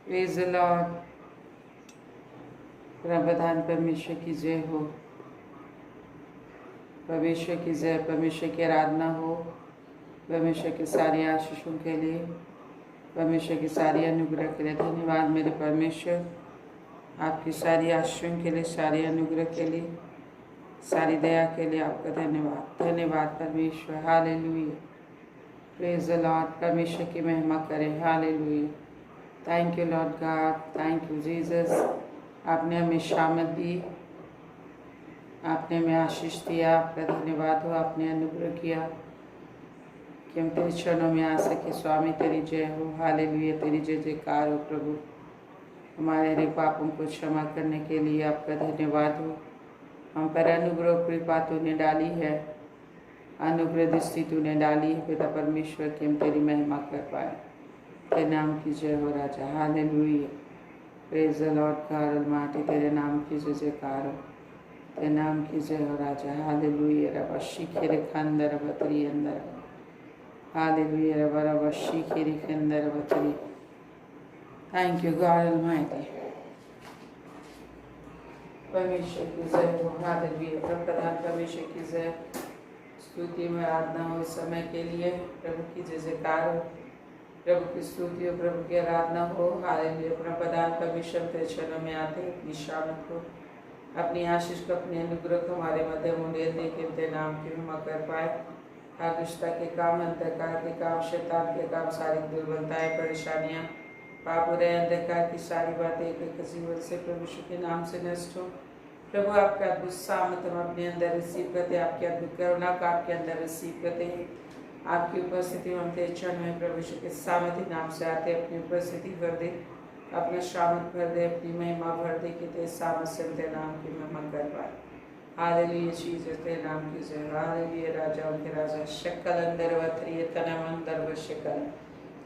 Praise the Lord. Prabhudan परमेश्वर की जय हो, परमेश्वर की जय, परमेश्वर की आराधना हो, परमेश्वर के सारे आशीषों के लिए, परमेश्वर की सारी अनुग्रह के लिए धन्यवाद मेरे परमेश्वर। आपकी सारी आशीषों के लिए, सारे अनुग्रह के लिए, सारी दया के लिए आपका धन्यवाद। धन्यवाद परमेश्वर। हालेलुया। Praise the Lord. परमेश्वर की महिमा करें। Hallelujah. Thank you Lord God, thank you Jesus. आपने हमें शामत दी, आपने हमें आशीष दिया, आपका धन्यवाद हो। आपने अनुग्रह किया कि हम तेरे चरणों में आ सके। स्वामी तेरी जय हो। हालेलुया। तेरी जय जयकार हो प्रभु। हमारे हर पापों को क्षमा करने के लिए आपका धन्यवाद हो। हम पर अनुग्रह कृपा तूने डाली है, अनुग्रह दृष्टि तूने डाली है पिता परमेश्वर की हम तेरी महिमा कर पाए। तेरे नाम की जय हो राजा। Hallelujah. Praise the Lord God Almighty. तेरे नाम की जय जयकार हो, तेरे नाम की जय हो राजा। हालेलुया। रबा शिखिर खंदर बतरी अंदर। हालेलुया। रबा रबा शिखिर खंदर बतरी। Thank you God Almighty. परमेश्वर की जय हो। हालेलुया। प्रभुदान परमेश्वर की जय, स्तुति में आराधना हो इस समय के लिए। प्रभु की जय जयकार हो, प्रभु की स्तुति हो, प्रभु की आराधना हो। हालेलुया। प्रभुदान परमेश्वर तेरे चरणों में आते हैं, अपनी शामत को, अपनी आशीष को, अपने अनुग्रह को हमारे मध्य मुंडेल दे के तेरे नाम की महिमा कर पाए। हर दुष्टता के काम, अंधकार के काम, शैतान के काम, सारी दुर्बलताएं, परेशानियां, पाप और अंधकार की सारी बातें एक एक जीवन से प्रभु यीशु के नाम से नष्ट हो। प्रभु आपका अद्भुत सामर्थ हम अपने अंदर रिसीव करते हैं, आपकी अद्भुत करुणा का आपके अंदर रिसीव करते हैं। आपकी उपस्थिति में हम तेरे चरण में प्रभु यीशु के सामर्थ्य नाम से आते हैं। अपनी उपस्थिति भर दे, अपना शामत भर दे, अपनी महिमा भर दे कि तेरे सामर्थ से तेरे नाम की महिमा कर पाए। Hallelujah Jesus. तेरे नाम की जय। हालेलुया। राजाओं के राजा शक्ल अंदर वथरी तनम अंदर वशकल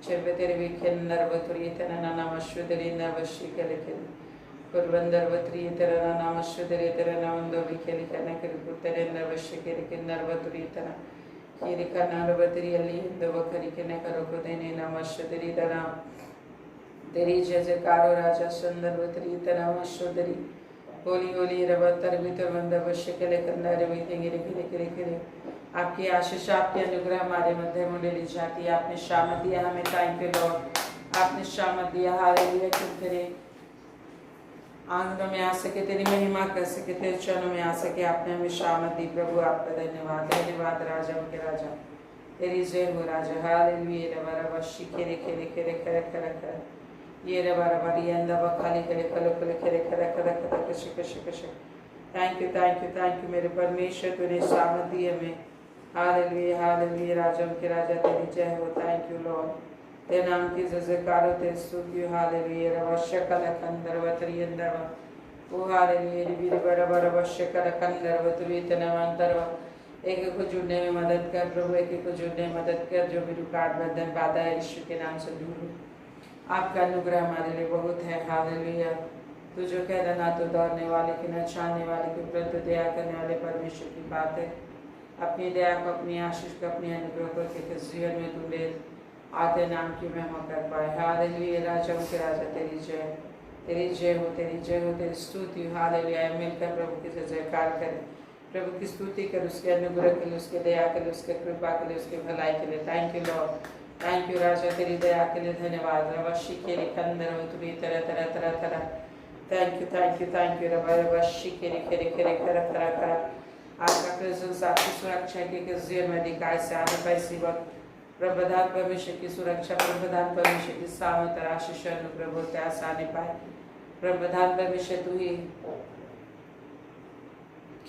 चेबे तेरे विखंदर वथरी तनना नमश्वदरी नवशिकल के कुर्बंदर वथरी तेरा नमश्वदरी तेरा नवंदो विखल कने कर कुतरे नवशिकल के नरवथरी तना खीर का नरवथरी अली दवकरी के ने करो को देने नमश्वदरी तना तेरी जय जयकार हो राजा सुंदर वथरी तना नमश्वदरी होली होली रवतर भीतर बंद अवश्य के लिए करना रे गिरे गिरे गिरे गिरे। आपकी आशीष, आपकी अनुग्रह हमारे मध्य में ले जाती है। आपने शामत दिया हमें, थैंक यू लॉर्ड। आपने शामत दिया। हालेलुया। कि तेरे आंगनों में आ सके, तेरी महिमा कर सके, तेरे चरणों में आ सके। आपने हमें शामत दी प्रभु, आपका धन्यवाद। धन्यवाद राजाओं के राजा, तेरी जय हो राजा। हालेलुया। रवा रवा शिखेरे खेरे खेरे खेरे खेरे खेरे ये रे बार बार ये अंदर खाली करे कलो कलो करे करे करे करे कश कश कश। Thank you thank you thank you मेरे परमेश्वर, तूने शामत दी हमें। Hallelujah hallelujah. राजाओं के राजा तेरी जय हो। Thank you Lord. तेरे नाम की जय जयकार हो, तेरी स्तुति हो। हालेलुया। रवा शकल कंदर वतरी अंदर ओ हालेलुया। वीर बड़ा बड़ा शकल कंदर वतरी तना अंदर एक को जुड़ने में मदद कर प्रभु, एक को जुड़ने में मदद कर। जो भी रुकावट बंधन बाधा है यीशु के नाम से दूर हो। आपका अनुग्रह हमारे लिए बहुत है। हालेलुया। तू जो कह रहा, ना तो दौड़ने वाले की न चाहने वाले की, परंतु दया करने वाले परमेश्वर की बात है। अपनी दया को, अपनी आशीष को, अपने अनुग्रह को के जीवन में तू ले आते नाम की महिमा कर पाए। हालेलुया। राजाओं के राजा तेरी जय, तेरी जय हो, तेरी जय हो, तेरी स्तुति हो। हालेलुया। मिलकर प्रभु की जय जयकार करें, प्रभु की स्तुति कर, उसके अनुग्रह के लिए, उसके दया के लिए, उसके कृपा के लिए, उसके भलाई के लिए। Thank you Lord. Thank you राजा, तेरी दया के लिए धन्यवाद। रवशी के खंदर तुम्हें तरह तरह तरह तरह। Thank you thank you thank you रवा रवशी के खेरे खेरे तरह तरह तरह। आपका प्रेजेंस, आपकी सुरक्षा के जीवन में दिखाए से आने पाए इसी वक्त। प्रभुदान परमेश्वर की सुरक्षा, प्रभुदान परमेश्वर की सामर्थ आशीष अनुग्रह बोलते आस आने पाए। प्रभुदान परमेश्वर तू ही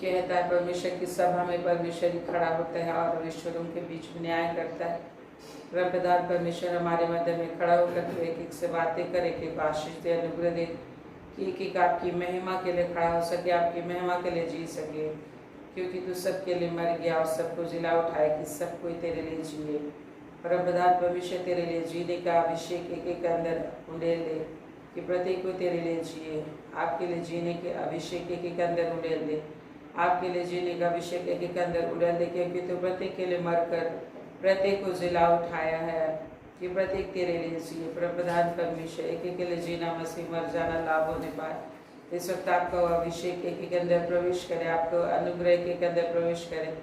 कहता है, परमेश्वर की सभा में परमेश्वर ही खड़ा होता है और ईश्वरों के बीच में न्याय करता है। प्रभुदान परमेश्वर हमारे मध्य में खड़ा होकर तू एक एक से बातें करे, एक एक आशीष दे, अनुग्रह दे कि एक एक आपकी महिमा के लिए खड़ा हो सके, आपकी महिमा के लिए जी सके। क्योंकि तू सबके लिए मर गया और सबको जिला उठाए कि सब कोई तेरे लिए जिए। प्रभुदान परमेश्वर तेरे लिए जीने का अभिषेक एक एक अंदर उड़ेल दे कि प्रत्येक को तेरे लिए जिए। आपके लिए जीने के अभिषेक एक एक अंदर उड़ेल दे, आपके लिए जीने का अभिषेक एक एक अंदर उड़ेल दे। क्योंकि तू प्रत्येक के लिए मर कर प्रत्येक को जिला उठाया है। कि प्रत्येक तेरे लिए जिए। प्रधान परमेश्वर एक एक के लिए जीना, मसीह मर जाना लाभ होने पाए। इस वक्त आपका अभिषेक एक एक के अंदर प्रवेश करे, आपको अनुग्रह एक एक के अंदर प्रवेश करे,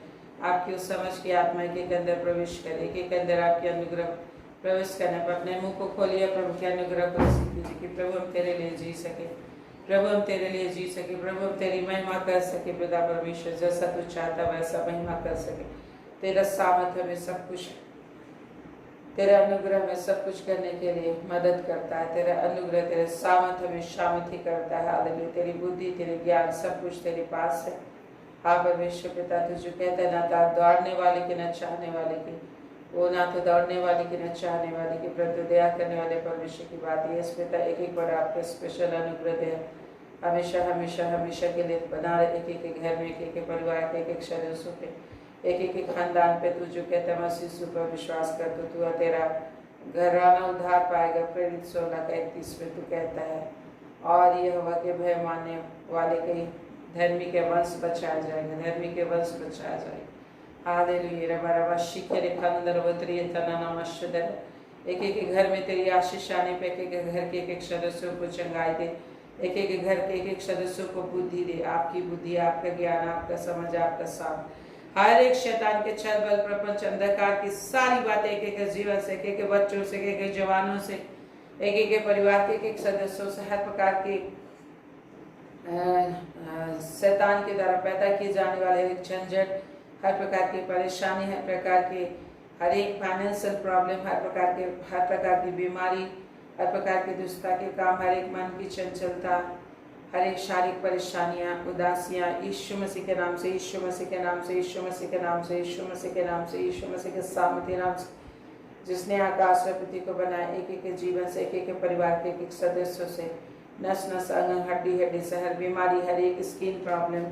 आपकी उस समझ की आत्मा एक एक के अंदर प्रवेश करे, एक एक के अंदर आपके अनुग्रह प्रवेश करने पर अपने मुंह को खोलिए, प्रभु के अनुग्रह को रिसीव कीजिए कि प्रभु हम तेरे लिए जी सके, प्रभु हम तेरे लिए जी सके, प्रभु हम तेरी महिमा कर सके। पिता परमेश्वर जैसा तू चाहता वैसा महिमा कर सके। तेरा सामर्थ्य हमें सब कुछ, तेरा अनुग्रह में सब कुछ करने के लिए मदद करता है। तेरा अनुग्रह, तेरे सामर्थ्य में शामर्थी करता है। हालेलुया। तेरी बुद्धि, तेरे ज्ञान सब कुछ तेरे पास है। हाँ परमेश्वर पिता, तू जो कहता है ना तो दौड़ने वाले की न चाहने वाले की, वो ना तो दौड़ने वाले की न चाहने वाले की, परंतु दया करने वाले परमेश्वर की बात है। इस पिता एक एक बार आपका स्पेशल अनुग्रह दे हमेशा हमेशा हमेशा के लिए बना रहे। एक एक के घर में, एक एक के परिवार के, एक एक सदस्यों पे, एक एक के खानदान पे तू जो कहता है मसीह पर विश्वास कर तो तू तेरा घराना उद्धार पाएगा। प्रेरित 16:31 में तू कहता है, और यह हवा के भय मानने वाले के धर्मी के वंश बचाया जाएगा, धर्मी के वंश बचाया जाएगा। हालेलुया। रबा शिखर खंदर वत्रिय तनानामशदर। एक एक के घर में तेरी आशीष आने पे, एक एक घर के एक एक सदस्यों को चंगाई दे, एक एक घर के एक एक सदस्यों को बुद्धि दे, आपकी बुद्धि, आपका ज्ञान, आपका समझ, आपका साथ। हर एक शैतान के छल बल प्रपंच अंधकार की सारी बातें एक एक जीवन से, एक एक बच्चों से, एक एक जवानों से, एक एक परिवार के एक एक सदस्यों से, हर प्रकार के शैतान के द्वारा पैदा किए जाने वाले एक झंझट, हर प्रकार की परेशानी, हर प्रकार के हर एक फाइनेंशियल प्रॉब्लम, हर प्रकार की बीमारी, हर प्रकार की दुष्टता के काम, हर एक मन की चंचलता, हर एक शारीरिक परेशानियां, उदासियां, यीशु मसीह के नाम से, यीशु मसीह के नाम से, यीशु मसीह के नाम से, यीशु मसीह के नाम से, यीशु मसीह के सामर्थ्य नाम से, जिसने आकाश और पृथ्वी को बनाया, एक एक के जीवन से, एक एक परिवार के एक एक सदस्यों से, नस नस, अंग, हड्डी हड्डी से, हर बीमारी, हर एक स्किन प्रॉब्लम,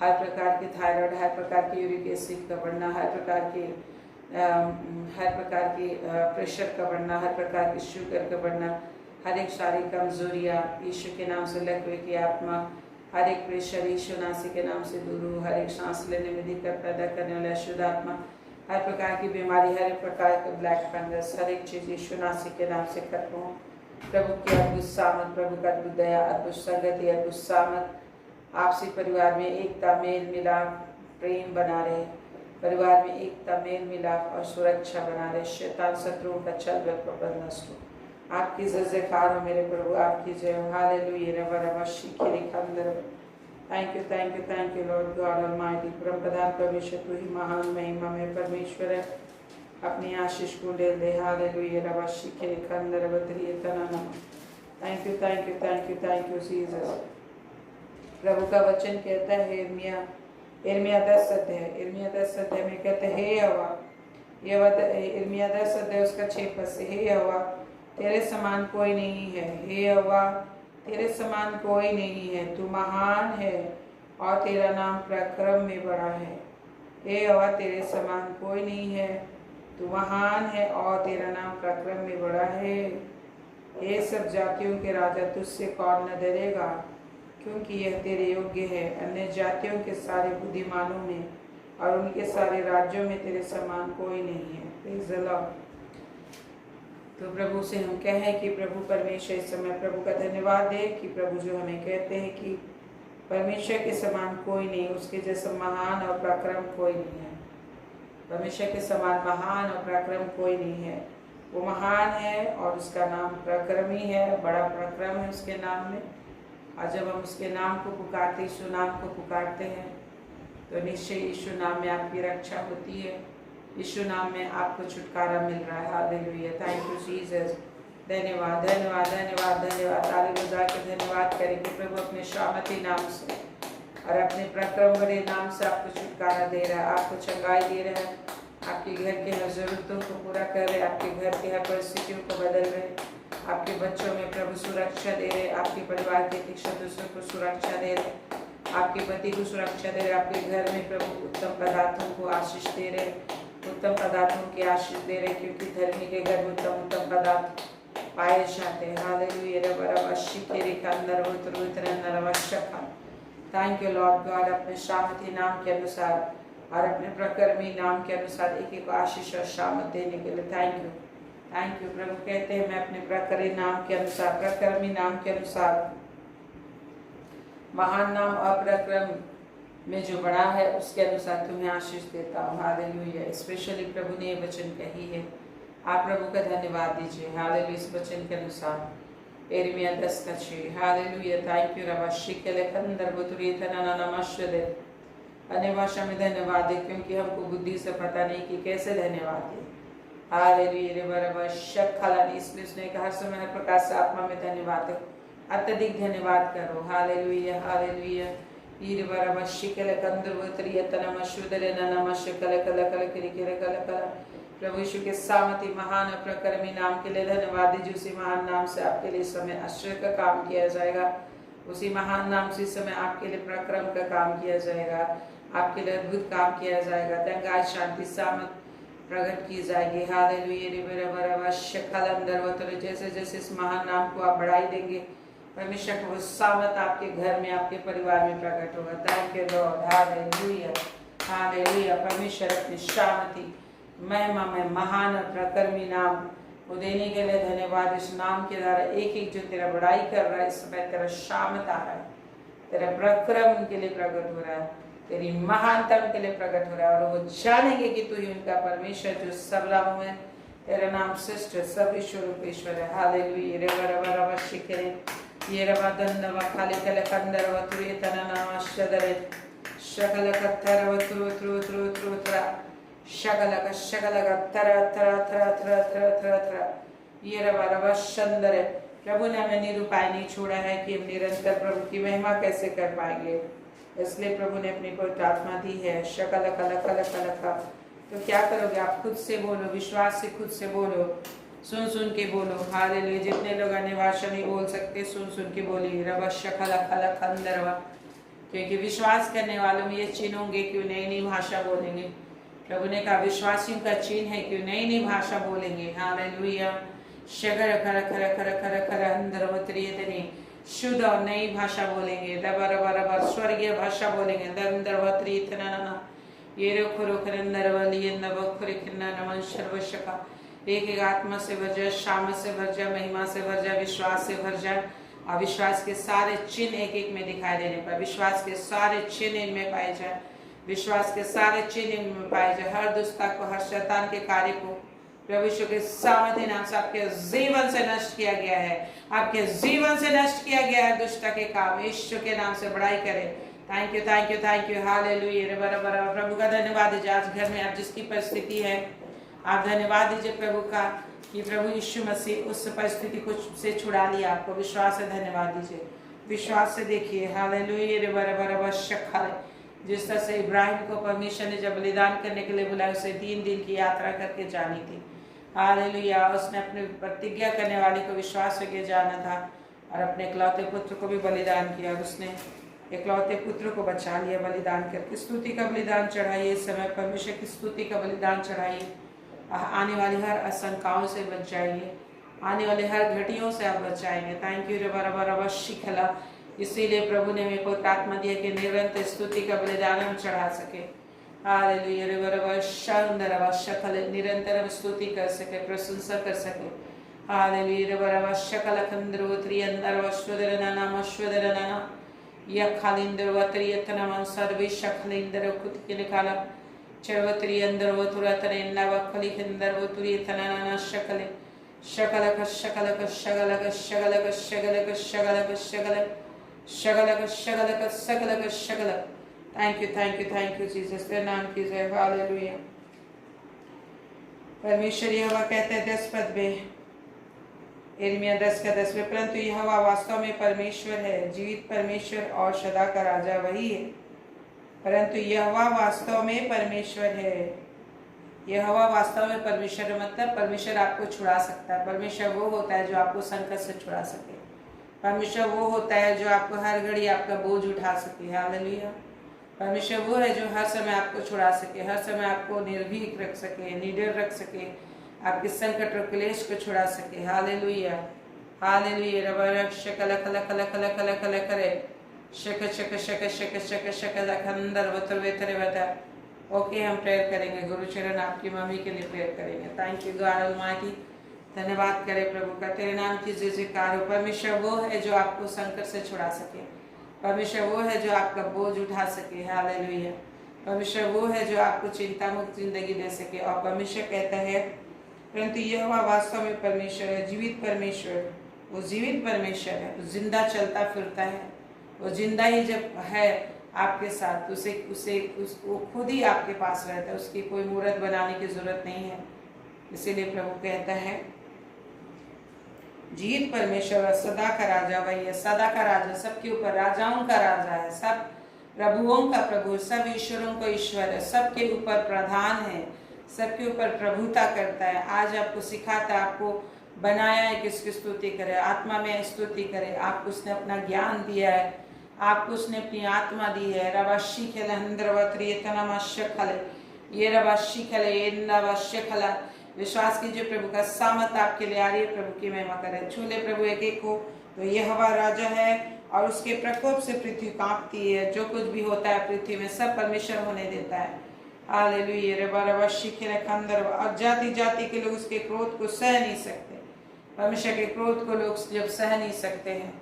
हर प्रकार की थायराइड, हर प्रकार की यूरिक एसिड का बढ़ना, हर प्रकार की प्रेशर का बढ़ना, हर प्रकार की शुगर का बढ़ना, हर एक शारीरिक कमजोरियाँ यीशु के नाम से लग हुए की आत्मा, हर एक प्रेशर यीशु नासी के नाम से दूर हो, हर एक सांस लेने में दिक्कत पैदा करने वाला शुद्ध आत्मा, हर प्रकार की बीमारी, हर एक प्रकार के ब्लैक फंगस, हर एक चीज़ यीशु नासी के नाम से खत्म हो। प्रभु की अद्भुत सामत, प्रभु का अद्भुत दया, अद्भुत संगति, अद्भुत सामत आपसी परिवार में एकता, मेल मिलाप, प्रेम बना रहे, परिवार में एकता, मेल मिलाप और सुरक्षा बना रहे। शैतान शत्रुओं का छल प्रबंध नष्ट हो। आपकी जयकार हो मेरे प्रभु, आपकी जय हो। हालेलुया। रबा शिखर खंदर। Thank you Lord God Almighty. परम प्रधान परमेश्वर, तू ही महान महिमा में परमेश्वर है, अपनी आशीष को ले ले। हालेलुया। रबा शिखर खंदर बत्रिय तनाना। Thank you Jesus. प्रभु का वचन कहता है इर्मिया 10 अध्याय में कहते हैं, हे यहोवा, इर्मिया 10 अध्याय उसका 6 पद से, हे यहोवा तेरे समान कोई नहीं है, हे यहोवा तेरे समान कोई नहीं है, तू महान है और तेरा नाम पराक्रम में बड़ा है। हे यहोवा तेरे समान कोई नहीं है, तू महान है और तेरा नाम पराक्रम में बड़ा है। ये सब जातियों के राजा तुझसे कौन न डरेगा, क्योंकि यह तेरे योग्य है। अन्य जातियों के सारे बुद्धिमानों में और उनके सारे राज्यों में तेरे समान कोई नहीं है। Praise the Lord. तो प्रभु से हम कहें कि प्रभु परमेश्वर इस समय प्रभु का धन्यवाद दे कि प्रभु जो हमें कहते हैं कि परमेश्वर के समान कोई नहीं, उसके जैसा महान और पराक्रम कोई नहीं है। परमेश्वर के समान महान और पराक्रम कोई नहीं है। वो महान है और उसका नाम पराक्रमी है, बड़ा पराक्रम है उसके नाम में। और जब हम उसके नाम को पुकारते, यीशु नाम को पुकारते हैं, तो निश्चय यीशु नाम में आपकी रक्षा होती है, यीशु नाम में आपको छुटकारा मिल रहा है। हालेलुया। Thank you Jesus. धन्यवाद धन्यवाद धन्यवाद धन्यवाद। ताली बजा के धन्यवाद करेंगे प्रभु अपने शामती नाम से और अपने पराक्रम भरे नाम से आपको छुटकारा दे रहा है, आपको चंगाई दे रहा है, आपके घर के हर जरूरतों को पूरा कर रहे, आपके घर के हर परिस्थितियों को बदल रहे, आपके बच्चों में प्रभु सुरक्षा दे रहे, आपके परिवार के एक सदस्यों को सुरक्षा दे रहे, आपके पति को सुरक्षा दे रहे, आपके घर में प्रभु उत्तम पदार्थों को आशीष दे रहे, उत्तम पदार्थों की आशीष दे रहे, क्योंकि धर्मी के घर में उत्तम उत्तम पदार्थ पाए जाते हैं। Hallelujah. Thank you Lord God, अपने शामती नाम के अनुसार और अपने प्रकर्मी नाम के अनुसार एक एक आशीष और शामत देने के लिए थैंक यू। थैंक यू प्रभु। कहते हैं मैं अपने प्रकरण नाम के अनुसार, प्रक्रमी नाम के अनुसार, महान नाम अप्रक्रम में जो बड़ा है उसके अनुसार तुम्हें आशीष देता हूँ। हालेलुया। स्पेशली प्रभु ने ये वचन कही है, आप प्रभु का धन्यवाद दीजिए। हालेलुया। इस वचन के अनुसार यिर्मयाह 10:6। हालेलुया। थैंक यू रबा शिकेले कंदर बुतुरी तना नमस्ते। अन्य भाषा में धन्यवाद दे, क्योंकि हमको बुद्धि से पता नहीं कि कैसे धन्यवाद दे। हालेलुया। रे बराबर शक्खलानी, इसलिए उसने कहा हर समय हर प्रकार से आत्मा में धन्यवाद दो, अत्यधिक धन्यवाद करो। हालेलुया। हालेलुया। ईरे बराबर शिकेले कंदर बुतुरी तना नमस्ते नमस्ते कल किरे कल। प्रभु यीशु के सामर्थी महान प्रकर्मी नाम के लिए धन्यवाद दीजिए। उसी महान नाम से आपके लिए इस समय आश्चर्य का काम किया जाएगा। उसी महान नाम से इस समय आपके लिए पराक्रम का काम किया जाएगा, आपके लिए अद्भुत काम किया जाएगा। तंगाई शांति सामर्थ प्रकट की जाएगी। हालेलुया। जैसे जैसे इस महान नाम को आप बढ़ाई देंगे, परमेश्वर का वो सामर्थ आपके घर में, आपके परिवार में प्रकट होगा। Thank you Lord. Hallelujah. Hallelujah. परमेश्वर अपनी शांति महिमा में महान प्रकर्मी नाम को देने के लिए धन्यवाद। इस नाम के द्वारा एक एक जो तेरा बड़ाई कर रहा है, इस समय तेरा शामत आ रहा है, तेरा प्रक्रम उनके लिए प्रकट हो रहा है, तेरी महानता उनके लिए प्रकट हो रहा है, और वो जानेंगे कि तू ही उनका परमेश्वर जो सब नामों में तेरा नाम श्रेष्ठ सब ईश्वर रूपेश्वर है। हालेलुया। रे बराबर शिकरे ये रबा दंडवा खाली कल कंदर वतुरे तना नमस्ते शकल कत्थर वतुरुतरुतरुतरुतरा शकलक शकलक तरा तरा तरा तरा तरा तरा तरा ये रबा सुंदर है। प्रभु ने हमें निरुपाय नहीं छोड़ा है कि हम निरंतर प्रभु की महिमा कैसे कर पाएंगे, इसलिए प्रभु ने अपनी पवित्र आत्मा दी है। शकल कल कल कल का तो क्या करोगे आप? खुद से बोलो, विश्वास से खुद से बोलो, सुन सुन के बोलो। हालेलुया। जितने लोग अन्य भाषा नहीं बोल सकते, सुन सुन के बोलिए रबा शकल कल कंदरवा, क्योंकि विश्वास करने वालों में ये चिन्ह होंगे कि नई नई भाषा बोलेंगे। प्रभु ने कहा विश्वासियों का चिन्ह है कि नई नई भाषा बोलेंगे। हालेलुया। शगर खर खर खर खर खर अंदरवत्रियतनी, शुद्ध और नई भाषा बोलेंगे। रबर रबर स्वर्गीय भाषा बोलेंगे। अंदरवत्रियतना ये रोखो रोखर अंदरवली नवखुरिखना नमन सर्वशका। एक एक आत्मा से भर जाए, शाम से भर जाए, महिमा से भर जाए, विश्वास से भर जाए। अविश्वास के सारे चिन्ह एक एक में दिखाई देने पर विश्वास के सारे चिन्ह इनमें पाए जाए, विश्वास के सारे चिन्ह इनमें पाए जाए। हर दुष्टता को, हर शैतान के कार्य को प्रभु यीशु के सामर्थ्य नाम से आपके जीवन से नष्ट किया गया है, आपके जीवन से नष्ट किया गया है दुष्टता के काम। यीशु के नाम से बड़ाई करें। Thank you thank you thank you. Hallelujah. प्रभु का धन्यवाद दीजिए। आज घर में आप जिसकी परिस्थिति है, आप धन्यवाद दीजिए प्रभु का कि प्रभु यीशु मसीह उस परिस्थिति को से छुड़ा लिया। आपको विश्वास से धन्यवाद दीजिए, विश्वास से देखिए। हालेलुया। जिस तरह से इब्राहिम को परमेश्वर ने जब बलिदान करने के लिए बुलाया, उसे 3 दिन की यात्रा करके जानी थी। हालेलुया। उसने अपने प्रतिज्ञा करने वाले को विश्वास करके जाना था और अपने इकलौते पुत्र को भी बलिदान किया। उसने इकलौते पुत्र को बचा लिया बलिदान करके। स्तुति का बलिदान चढ़ाइए, इस समय परमेश्वर की स्तुति का बलिदान चढ़ाइए। आने वाली हर आशंकाओं से बच जाइए, आने वाले हर घटियों से आप बच जाएंगे। थैंक यू रबा शिखला। इसीलिए प्रभु ने हमें पवित्र आत्मा दिया कि निरंतर स्तुति का बलिदान हम चढ़ा सके। हालेलुया। शकल निरंतर हम स्तुति कर सके, प्रशंसा कर सके। हालेलुया। शकल कंद्रोत्री अंदर वश्वदरना नाम अश्वदरना यह खालिंदर वत्रियतना मन सर्वे शकलिंदर खुद के निकाला चरवत्री अंदर वो तुरतन इन्ना वखली अंदर वो तुरियतना नाना शकले Shakalaka Shakalaka Shakalaka Shakalaka Shakalaka Shakalaka Shakalaka Shakalaka Shakalaka Shakalaka Shakalaka. Thank you Jesus. तेरे नाम की जय। हालेलुया। परमेश्वर यहोवा कहते हैं 10 पद में, यिर्मयाह 10:10 में, परंतु यहोवा वास्तव में परमेश्वर है, जीवित परमेश्वर और सदा का राजा वही है। परंतु यहोवा वास्तव में परमेश्वर है। यहोवा वास्तव में परमेश्वर मतलब परमेश्वर आपको छुड़ा सकता है। परमेश्वर वो होता है जो आपको संकट से छुड़ा सके। परमेश्वर वो होता है जो आपको हर घड़ी आपका बोझ उठा सके। हालेलुया। परमेश्वर वो है जो हर समय आपको छुड़ा सके, हर समय आपको निर्भीक रख सके, निडर रख सके, आपके संकट और क्लेश को छुड़ा सके। हालेलुया। हालेलुया। रब शकल कल कल कल कल कल करे शक शक शक शक शक शक अंदर वतर वेतरे बता। ओके, हम प्रेयर करेंगे। गुरुचरण आपकी मम्मी के लिए प्रेयर करेंगे। Thank you God almighty. धन्यवाद करें प्रभु का, तेरे नाम की जय जयकार हो। परमेश्वर वो है जो आपको संकट से छुड़ा सके, परमेश्वर वो है जो आपका बोझ उठा सके। हालेलुया। परमेश्वर वो है जो आपको चिंता मुक्त जिंदगी दे सके। और परमेश्वर कहता है, परंतु यहोवा वास्तव में परमेश्वर है, जीवित परमेश्वर। वो जीवित परमेश्वर है, वो जिंदा चलता फिरता है। वो जिंदा ही जब है आपके साथ, वो खुद ही आपके पास रहता है, उसकी कोई मूर्त बनाने की जरूरत नहीं है। इसीलिए प्रभु कहता है, जीवित परमेश्वर सदा का राजा वही है, सदा का राजा, सबके ऊपर राजाओं का राजा है, सब प्रभुओं का प्रभु, सब ईश्वरों का ईश्वर है, सबके ऊपर प्रधान है, सबके ऊपर प्रभुता करता है। आज आपको सिखाता है, आपको बनाया है कि उसकी स्तुति करे, आत्मा में स्तुति करे। आपको उसने अपना ज्ञान दिया है, आपको उसने अपनी आत्मा दी है। रवाशी खेल हंद्रवत्री तनमश्य ये रवाशी खेले ये नवश्य खला। विश्वास कीजिए प्रभु का सामर्थ आपके लिए आ रही है। प्रभु की महिमा करें। छूले प्रभु एक एक को, तो यहोवा राजा है और उसके प्रकोप से पृथ्वी कांपती है। जो कुछ भी होता है पृथ्वी में सब परमेश्वर होने देता है। हालेलुया। रवाशी खेले खंदर। और जाति जाति के लोग उसके क्रोध को सह नहीं सकते। परमेश्वर के क्रोध को लोग जब सह नहीं सकते हैं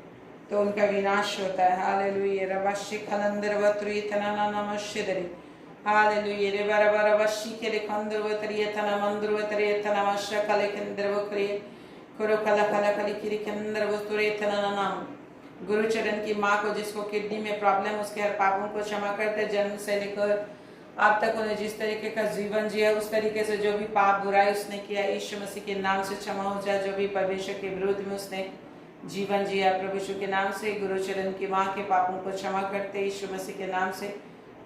तो उनका विनाश होता है। हालेलुया। रवाशी खलंदर वत्री तना नमश्यदरी। हालेलुया। रे बारा बारा वशी के ले खंदर वतरी तना मंदर वतरी तना मश्य कले केंद्र वक्री करो कला कला कली किरी केंद्र वतरे तना नाम। गुरुचरण की माँ को जिसको किडनी में प्रॉब्लम, उसके हर पापों को क्षमा करते, जन्म से लेकर अब तक उन्हें जिस तरीके का जीवन जिया उस तरीके से जो भी पाप बुराई उसने किया यीशु मसीह के नाम से क्षमा हो जाए। जो भी परमेश्वर के विरोध में उसने जीवन जिया प्रभु यीशु के नाम से गुरुचरण की माँ के पापों को क्षमा करते। यीशु मसीह के नाम से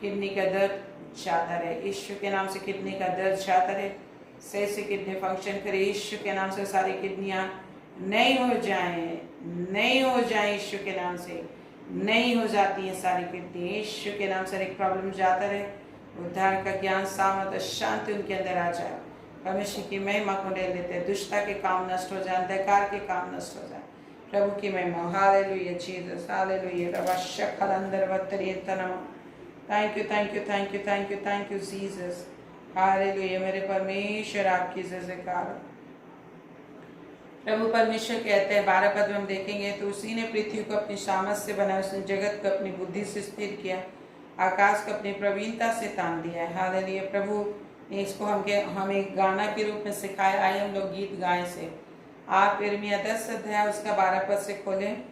किडनी का दर्द जाता रहे, यीशु के नाम से किडनी का दर्द जाता रहे, सही से किडनी फंक्शन करे। यीशु के नाम से सारी किडनियाँ नहीं हो जाएं, नहीं हो जाएं। यीशु के नाम से नहीं हो जाती हैं सारी किडनी। यीशु के नाम से एक प्रॉब्लम जाता रहे। उद्धार का ज्ञान, सामर्थ, शांति उनके अंदर आ जाए। परमेश्वर की महिमा को ले लेते हैं। दुष्टता के काम नष्ट हो जाए, अंधकार के काम नष्ट हो जाए। प्रभु की महिमा। Hallelujah Jesus. हालेलुया। रवश्य खलंदर वतरी तनम। Thank you thank you thank you thank you thank you Jesus. Hallelujah. मेरे परमेश्वर आपकी जय जयकार। प्रभु परमेश्वर कहते हैं 12 पद में हम देखेंगे, तो उसी ने पृथ्वी को अपनी सामर्थ से बनाया, उसने जगत को अपनी बुद्धि से स्थिर किया, आकाश को अपनी प्रवीणता से तान दिया है। हालेलुया। प्रभु ने इसको हमें गाना के रूप में सिखाया। आइए हम लोग गीत गाएं से। आप यिर्मयाह 10 अध्याय उसका 12 पद से खोलें।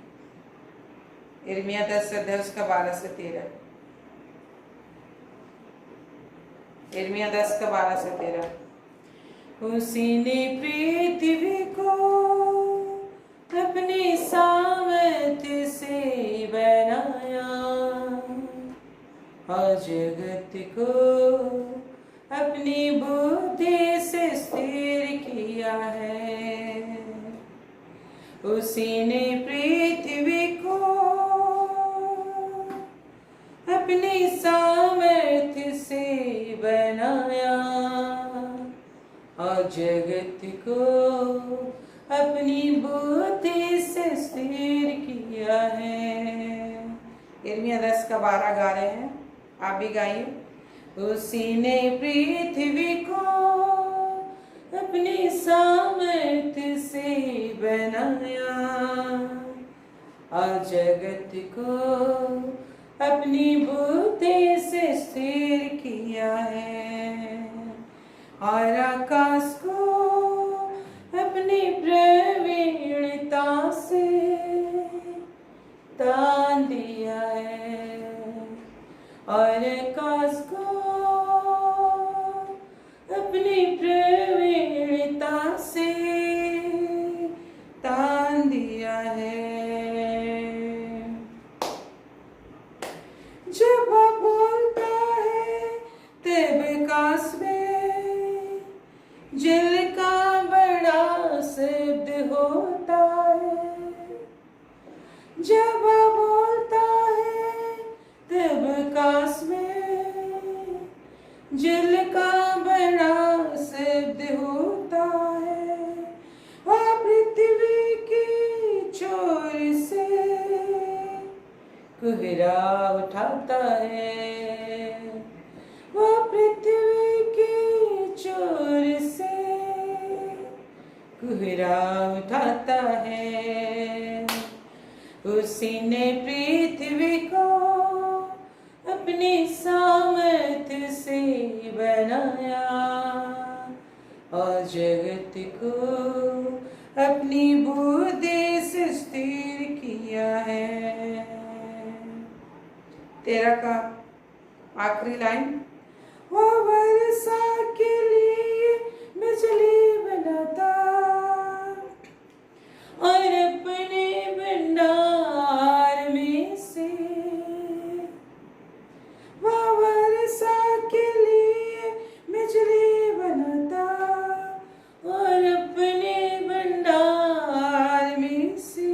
यिर्मयाह 10 अध्याय उसका 12 से 13। यिर्मयाह 10 का 12 से 13। उसी ने पृथ्वी को अपनी सामर्थ्य से बनाया और जगत को अपनी बुद्धि से स्थिर किया है। उसी ने पृथ्वी को अपनी सामर्थ्य से बनाया और जगत को अपनी बुद्धि से स्थिर किया है। यिर्मयाह 10 का 12 गा रहे हैं, आप भी गाइए। उसी ने पृथ्वी को अपनी सामर्थ्य से बनाया और जगत को अपनी बुद्धि से स्थिर किया है और आकाश को अपनी प्रवीणता से तान दिया है और आकाश को अपनी प्रवीणता से तान दिया है। जब बोलता है तब आकाश में जल का बड़ा शब्द होता है। जब बोलता है तब आकाश में जल का बड़ा शब्द होता है। वह पृथ्वी की छोर से कोहरा उठाता है। वह पृथ्वी की छोर से कोहरा कोहरा उठाता है। उसी ने पृथ्वी को अपनी सामर्थ्य से बनाया और जगत को अपनी बुद्धि से स्थिर किया है। 13 का आखिरी लाइन, वो वर्षा के लिए बिजली बनाता और अपने भंडार में से, वो वर्षा के लिए बिजली बनाता और अपने भंडार में से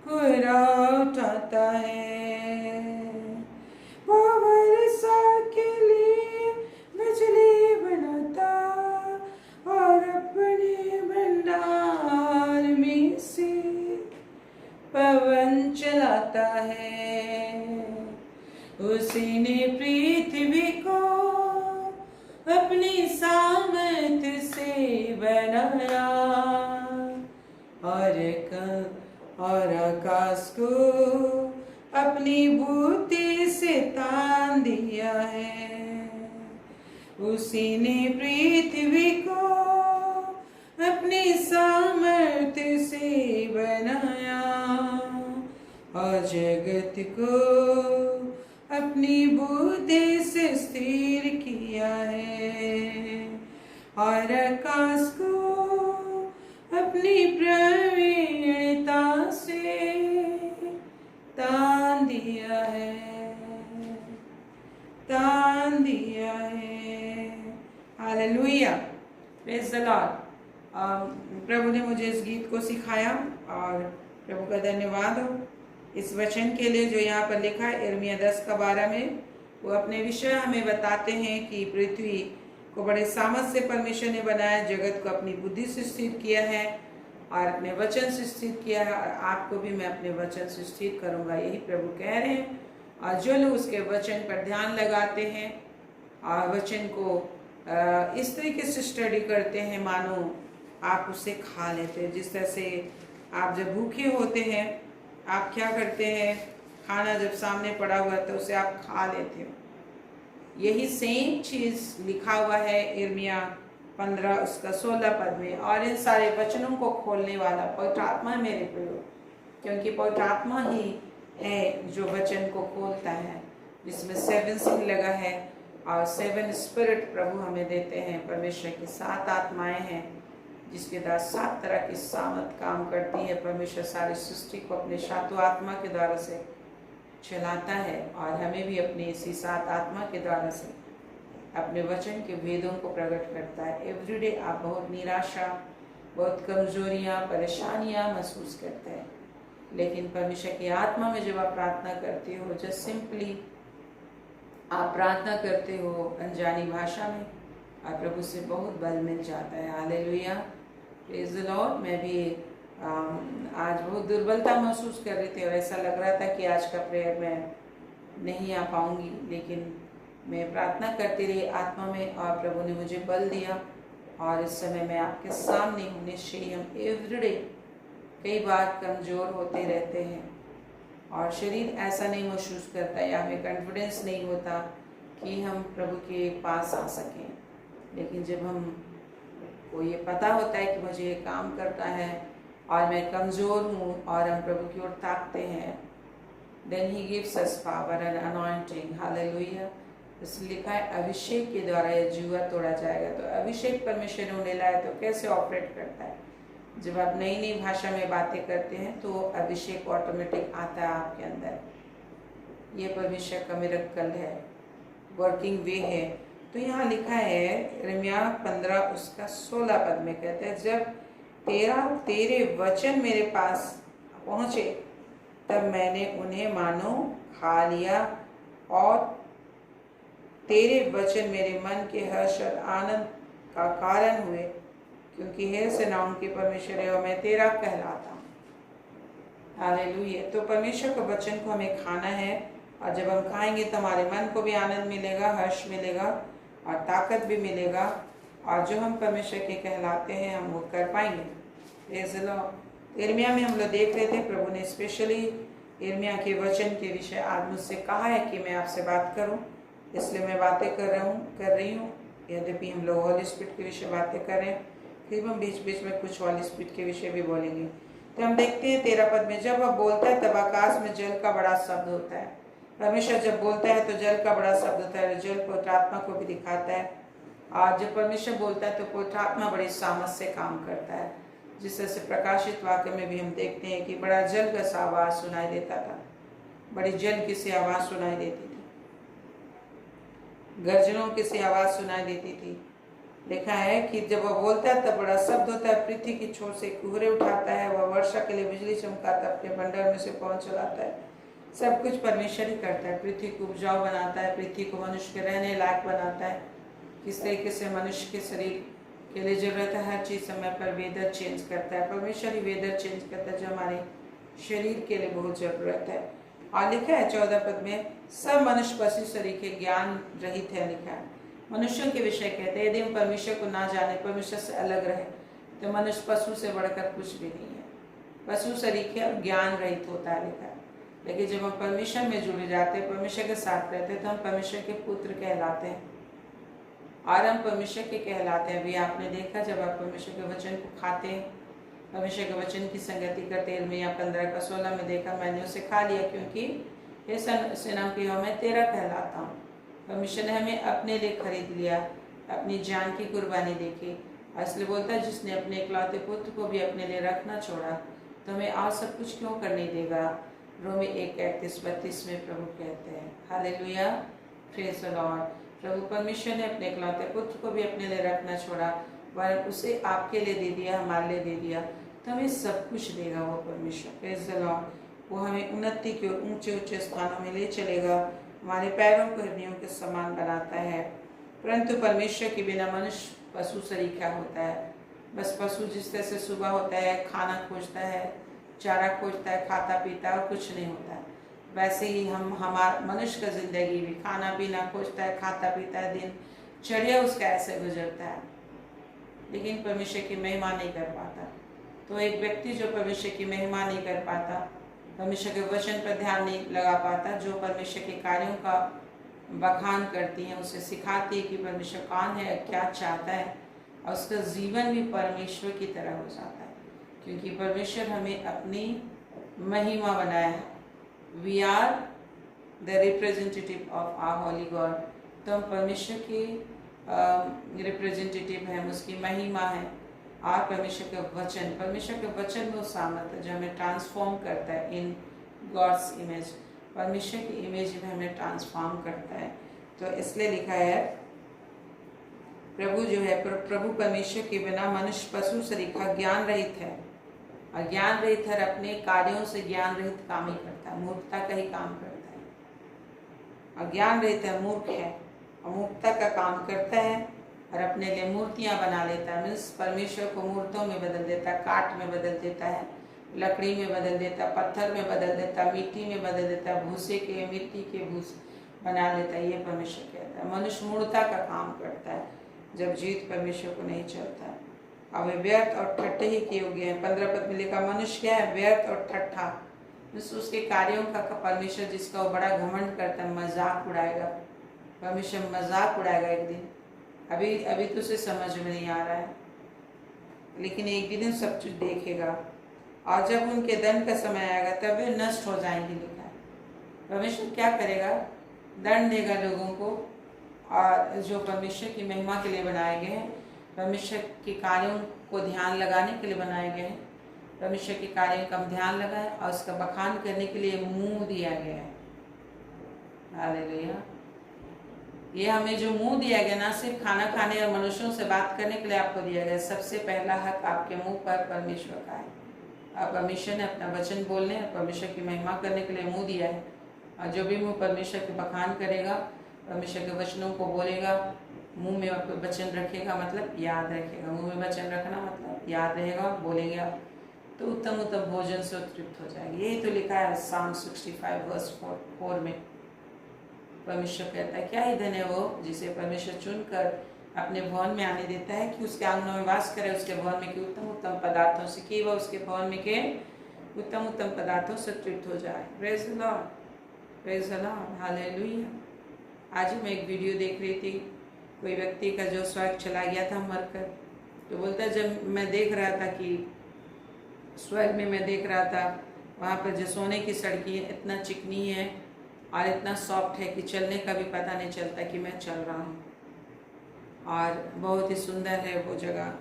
कोहरा उठाता है। वो वर्षा के लिए बिजली बनाता और अपने भंडार में से पवन चलाता है। उसी ने पृथ्वी को अपनी सामर्थ्य से बनाया और आकाश को अपनी बुद्धि से तान दिया है। उसी ने पृथ्वी को अपनी सामर्थ्य से बनाया और जगत को अपनी बुद्धि से स्थिर किया है और आकाश को अपनी प्रवीणता से तान दिया है, तान दिया है। Hallelujah, praise the Lord. प्रभु ने मुझे इस गीत को सिखाया और प्रभु का धन्यवाद हो इस वचन के लिए जो यहाँ पर लिखा है यिर्मयाह 10:12 में। वो अपने विषय हमें बताते हैं कि पृथ्वी को बड़े सामर्थ से परमेश्वर ने बनाया, जगत को अपनी बुद्धि से स्थिर किया है और अपने वचन से स्थिर किया है, और आपको भी मैं अपने वचन से स्थिर करूँगा, यही प्रभु कह रहे हैं। और जो लोग उसके वचन पर ध्यान लगाते हैं और वचन को इस तरीके से स्टडी करते हैं मानो आप उसे खा लेते हैं। जिस तरह से आप जब भूखे होते हैं आप क्या करते हैं, खाना जब सामने पड़ा हुआ है तो उसे आप खा लेते हो। यही सेम चीज़ लिखा हुआ है यिर्मयाह 15:16 में। और इन सारे वचनों को खोलने वाला पवित्र आत्मा है मेरे प्रियो, क्योंकि पवित्र आत्मा ही है जो वचन को खोलता है, जिसमें 7 सील लगा है और 7 स्पिरिट प्रभु हमें देते हैं। परमेश्वर की 7 आत्माएं हैं जिसके द्वारा 7 तरह की सामर्थ काम करती है। परमेश्वर सारी सृष्टि को अपने 7 आत्मा के द्वारा से चलाता है और हमें भी अपनी इसी 7 आत्मा के द्वारा से अपने वचन के वेदों को प्रकट करता है। एवरीडे आप बहुत निराशा, बहुत कमजोरियाँ, परेशानियाँ महसूस करते हैं, लेकिन परमेश्वर की आत्मा में जब आप प्रार्थना करते हो, जस्ट सिंपली आप प्रार्थना करते हो अनजानी भाषा में, और प्रभु से बहुत बल मिल जाता है। Hallelujah, praise the Lord. मैं भी आज बहुत दुर्बलता महसूस कर रही थी और ऐसा लग रहा था कि आज का प्रेयर मैं नहीं आ पाऊंगी, लेकिन मैं प्रार्थना करती रही आत्मा में और प्रभु ने मुझे बल दिया। और इस समय मैं आपके सामने हूँ। निश्चय हम एवरीडे कई बार कमज़ोर होते रहते हैं और शरीर ऐसा नहीं महसूस करता या हमें कॉन्फिडेंस नहीं होता कि हम प्रभु के पास आ सकें, लेकिन जब हम को ये पता होता है कि मुझे ये काम करना है और मैं कमज़ोर हूँ और हम प्रभु की ओर ताकते हैं, then he gives us power and anointing. Hallelujah. इसलिए लिखा है अभिषेक के द्वारा यह जुआ तोड़ा जाएगा। तो अभिषेक परमेश्वर ने उन्हें लाया तो कैसे ऑपरेट करता है? जब आप नई नई भाषा में बातें करते हैं तो अभिषेक ऑटोमेटिक आता है आपके अंदर। ये परमेश्वर का मिरेकल है, वर्किंग वे है। तो यहाँ लिखा है यिर्मयाह 15:16 में कहते हैं, जब तेरे वचन मेरे पास पहुँचे तब मैंने उन्हें मानो खा लिया और तेरे वचन मेरे मन के हर्ष और आनंद का कारण हुए, क्योंकि हे सेनाओं के परमेश्वर है और मैं तेरा कहलाता हूँ। हालेलुया। तो परमेश्वर के वचन को हमें खाना है और जब हम खाएंगे तो हमारे मन को भी आनंद मिलेगा, हर्ष मिलेगा और ताकत भी मिलेगा और जो हम परमेश्वर के कहलाते हैं हम वो कर पाएंगे। Praise the Lord. यिर्मयाह में हम लोग देख रहे थे, प्रभु ने स्पेशली यिर्मयाह के वचन के विषय आज मुझसे कहा है कि मैं आपसे बात करूं, इसलिए मैं बातें कर रही हूँ। यद्यपि हम लोग हॉली स्पिरिट के विषय बातें कर रहे हैं, फिर हम बीच बीच में कुछ हॉली स्पिरिट के विषय भी बोलेंगे। तो हम देखते हैं 13 पद में, जब वह बोलता है तब आकाश में जल का बड़ा शब्द होता है। परमेश्वर जब बोलता है तो जल का बड़ा शब्द होता है। जल पवित्र आत्मा को भी दिखाता है। और जब परमेश्वर बोलता है तो पवित्र आत्मा बड़ी सामर्थ से काम करता है। जिस तरह से प्रकाशित वाक्य में भी हम देखते हैं कि बड़ा जल का सा आवाज सुनाई देता था, बड़ी जल की सी आवाज सुनाई देती थी, गर्जनों की सी आवाज सुनाई देती थी। लिखा है कि जब वह बोलता है तब बड़ा शब्द होता है, पृथ्वी की छोर से कुहरे उठाता है, वह वर्षा के लिए बिजली चमकाता है, अपने बंडल में से पवन चलाता है। सब कुछ परमेश्वर ही करता है। पृथ्वी को उपजाऊ बनाता है, पृथ्वी को मनुष्य के रहने लायक बनाता है। किस तरीके से मनुष्य के शरीर के लिए जरूरत है, हर चीज समय पर वेदर चेंज करता है। परमेश्वर ही वेदर चेंज करता है जो हमारे शरीर के लिए बहुत जरूरत है। और लिखा है 14 पद में, सब मनुष्य पशु शरीर के ज्ञान रहित है। लिखा है मनुष्यों के विषय कहते हैं, यदि हम परमेश्वर को ना जाने, परमेश्वर से अलग रहे, तो मनुष्य पशु से बढ़कर कुछ भी नहीं है। पशु शरीर के ज्ञान रहित होता है। लिखा है लेकिन जब हम परमेश्वर में जुड़ जाते हैं, परमेश्वर के साथ रहते हैं, तो हम परमेश्वर के पुत्र कहलाते हैं और हम परमेश्वर के कहलाते हैं। अभी आपने देखा जब आप परमेश्वर के वचन को खाते हैं, परमेश्वर के वचन की संगति करते हैं। मैं 15:16 में देखा, मैंने उसे खा लिया क्योंकि हे सेनाओं के यहोवा मैं तेरा कहलाता हूँ। परमेश्वर ने हमें अपने लिए खरीद लिया, अपनी जान की कुर्बानी देखी। इसलिए बोलता है जिसने अपने इकलौते पुत्र को भी अपने लिए रखना छोड़ा तो हमें और सब कुछ क्यों करने देगा। रोमी 1:31-32 में प्रभु कहते हैं। Hallelujah, praise the Lord. प्रभु परमेश्वर ने अपने इकलौते पुत्र को भी अपने लिए रखना छोड़ा, वरन उसे आपके लिए दे दिया, हमारे लिए दे दिया, तो हमें सब कुछ देगा वो परमेश्वर। Praise the Lord. वो हमें उन्नति के ऊंचे ऊंचे स्थानों में ले चलेगा, हमारे पैरों को हिरणियों के समान बनाता है। परंतु परमेश्वर के बिना मनुष्य पशु सरीखा होता है। बस पशु जिस तरह से सुबह होता है, खाना खोजता है, चारा खोजता है, खाता पीता और कुछ नहीं होता है, वैसे ही हमारा मनुष्य का जिंदगी भी खाना पीना खोजता है, खाता पीता है, दिनचर्या उसका ऐसे गुजरता है, लेकिन परमेश्वर की महिमा नहीं कर पाता। तो एक व्यक्ति जो परमेश्वर की महिमा नहीं कर पाता, परमेश्वर के वचन पर ध्यान नहीं लगा पाता, जो परमेश्वर के कार्यों का बखान करती है, उसे सिखाती है कि परमेश्वर कौन है, क्या चाहता है, और उसका जीवन भी परमेश्वर की तरह हो जाता है, क्योंकि परमेश्वर हमें अपनी महिमा बनाया है। We are the representative of our holy God. तो हम परमेश्वर के रिप्रेजेंटेटिव हैं, उसकी महिमा है। और परमेश्वर के वचन में वो सामर्थ है जो हमें ट्रांसफॉर्म करता है इन गॉड्स इमेज। परमेश्वर की इमेज में हमें ट्रांसफॉर्म करता है। तो इसलिए लिखा है प्रभु जो है, प्रभु परमेश्वर के बिना मनुष्य पशु सरीखा ज्ञान रहित है, और ज्ञान रहित है, अपने कार्यों से ज्ञान रहित काम ही करता है, मूर्खता का ही काम करता है। और ज्ञान रहित है, मूर्ख है और मूर्खता का काम करता है और अपने लिए मूर्तियां बना लेता है। मीन्स परमेश्वर को मूर्तों में बदल देता है, काठ में बदल देता है, लकड़ी में बदल देता है, पत्थर में बदल देता है, मिट्टी में बदल देता है, भूसे के मिट्टी के भूस बना लेता है। ये परमेश्वर कहता है। मनुष्य मूर्खता का काम करता है जब जीत परमेश्वर को नहीं चलता है। अब वे व्यर्थ और ठट्ठे ही किए हुए हैं। 15 पद में लिखा, मनुष्य क्या है? व्यर्थ और ठट्ठा। उसके कार्यों का परमेश्वर जिसका वो बड़ा घमंड करता है, मजाक उड़ाएगा। परमेश्वर मजाक उड़ाएगा एक दिन। अभी तो उसे समझ में नहीं आ रहा है, लेकिन एक दिन सब कुछ देखेगा, और जब उनके दंड का समय आएगा तब वे नष्ट हो जाएंगे। लिखा है परमेश्वर क्या करेगा? दंड देगा लोगों को, और जो परमेश्वर की महिमा के लिए बनाए गए हैं, परमेश्वर के कार्यों को ध्यान लगाने के लिए बनाए गए हैं, परमेश्वर के कार्यों का हम ध्यान लगाएं और उसका बखान करने के लिए मुंह दिया गया है। हालेलुया। ये हमें जो मुंह दिया गया, ना सिर्फ खाना खाने और मनुष्यों से बात करने के लिए आपको दिया गया, सबसे पहला हक आपके मुंह पर परमेश्वर का है। अब परमेश्वर ने अपना वचन बोलने और परमेश्वर की महिमा करने के लिए मुंह दिया है, और जो भी मुंह परमेश्वर के बखान करेगा, परमेश्वर के वचनों को बोलेगा, मुंह में वचन रखेगा मतलब याद रखेगा, मुंह में वचन रखना मतलब याद रहेगा, बोलेगा, तो उत्तम उत्तम भोजन से तृप्त हो जाएगी। यही तो लिखा है Psalm 65:4 में। परमेश्वर कहता है, क्या ही धन्य वो जिसे परमेश्वर चुनकर अपने भवन में आने देता है कि उसके आंगनों में वास करे, उसके भवन में के उत्तम उत्तम पदार्थों से, कि वह उसके भवन में के उत्तम उत्तम पदार्थों से तृप्त हो जाए। Praise the Lord, praise the Lord, hallelujah. आज मैं एक वीडियो देख रही थी, कोई व्यक्ति का जो स्वर्ग चला गया था मरकर, तो बोलता जब मैं देख रहा था कि स्वर्ग में मैं देख रहा था वहाँ पर जो सोने की सड़कें इतना चिकनी है और इतना सॉफ्ट है कि चलने का भी पता नहीं चलता कि मैं चल रहा हूँ, और बहुत ही सुंदर है वो जगह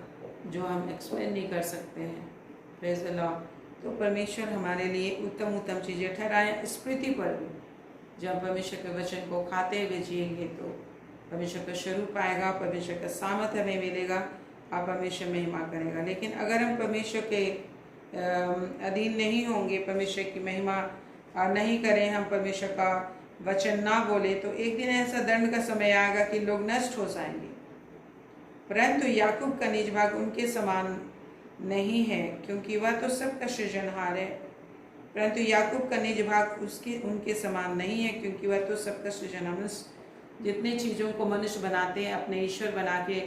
जो हम एक्सप्लेन नहीं कर सकते हैं। Praise the Lord. तो परमेश्वर हमारे लिए उत्तम उत्तम चीज़ें ठहराएं इस पृथ्वी पर भी। जब परमेश्वर के वचन को खाते हुए जिएंगे तो परमेश्वर का स्वरूप आएगा, परमेश्वर का सामर्थ्य हमें मिलेगा और परमेश्वर महिमा करेगा। लेकिन अगर हम परमेश्वर के अधीन नहीं होंगे, परमेश्वर की महिमा नहीं करें, हम परमेश्वर का वचन ना बोले, तो एक दिन ऐसा दंड का समय आएगा कि लोग नष्ट हो जाएंगे। परंतु याकूब का निज भाग उनके समान नहीं है, क्योंकि वह तो सबका सृजनहार है। परंतु याकूब का निज भाग उनके समान नहीं है, क्योंकि वह तो सबका सृजनहार। जितनी चीज़ों को मनुष्य बनाते हैं, अपने ईश्वर बना के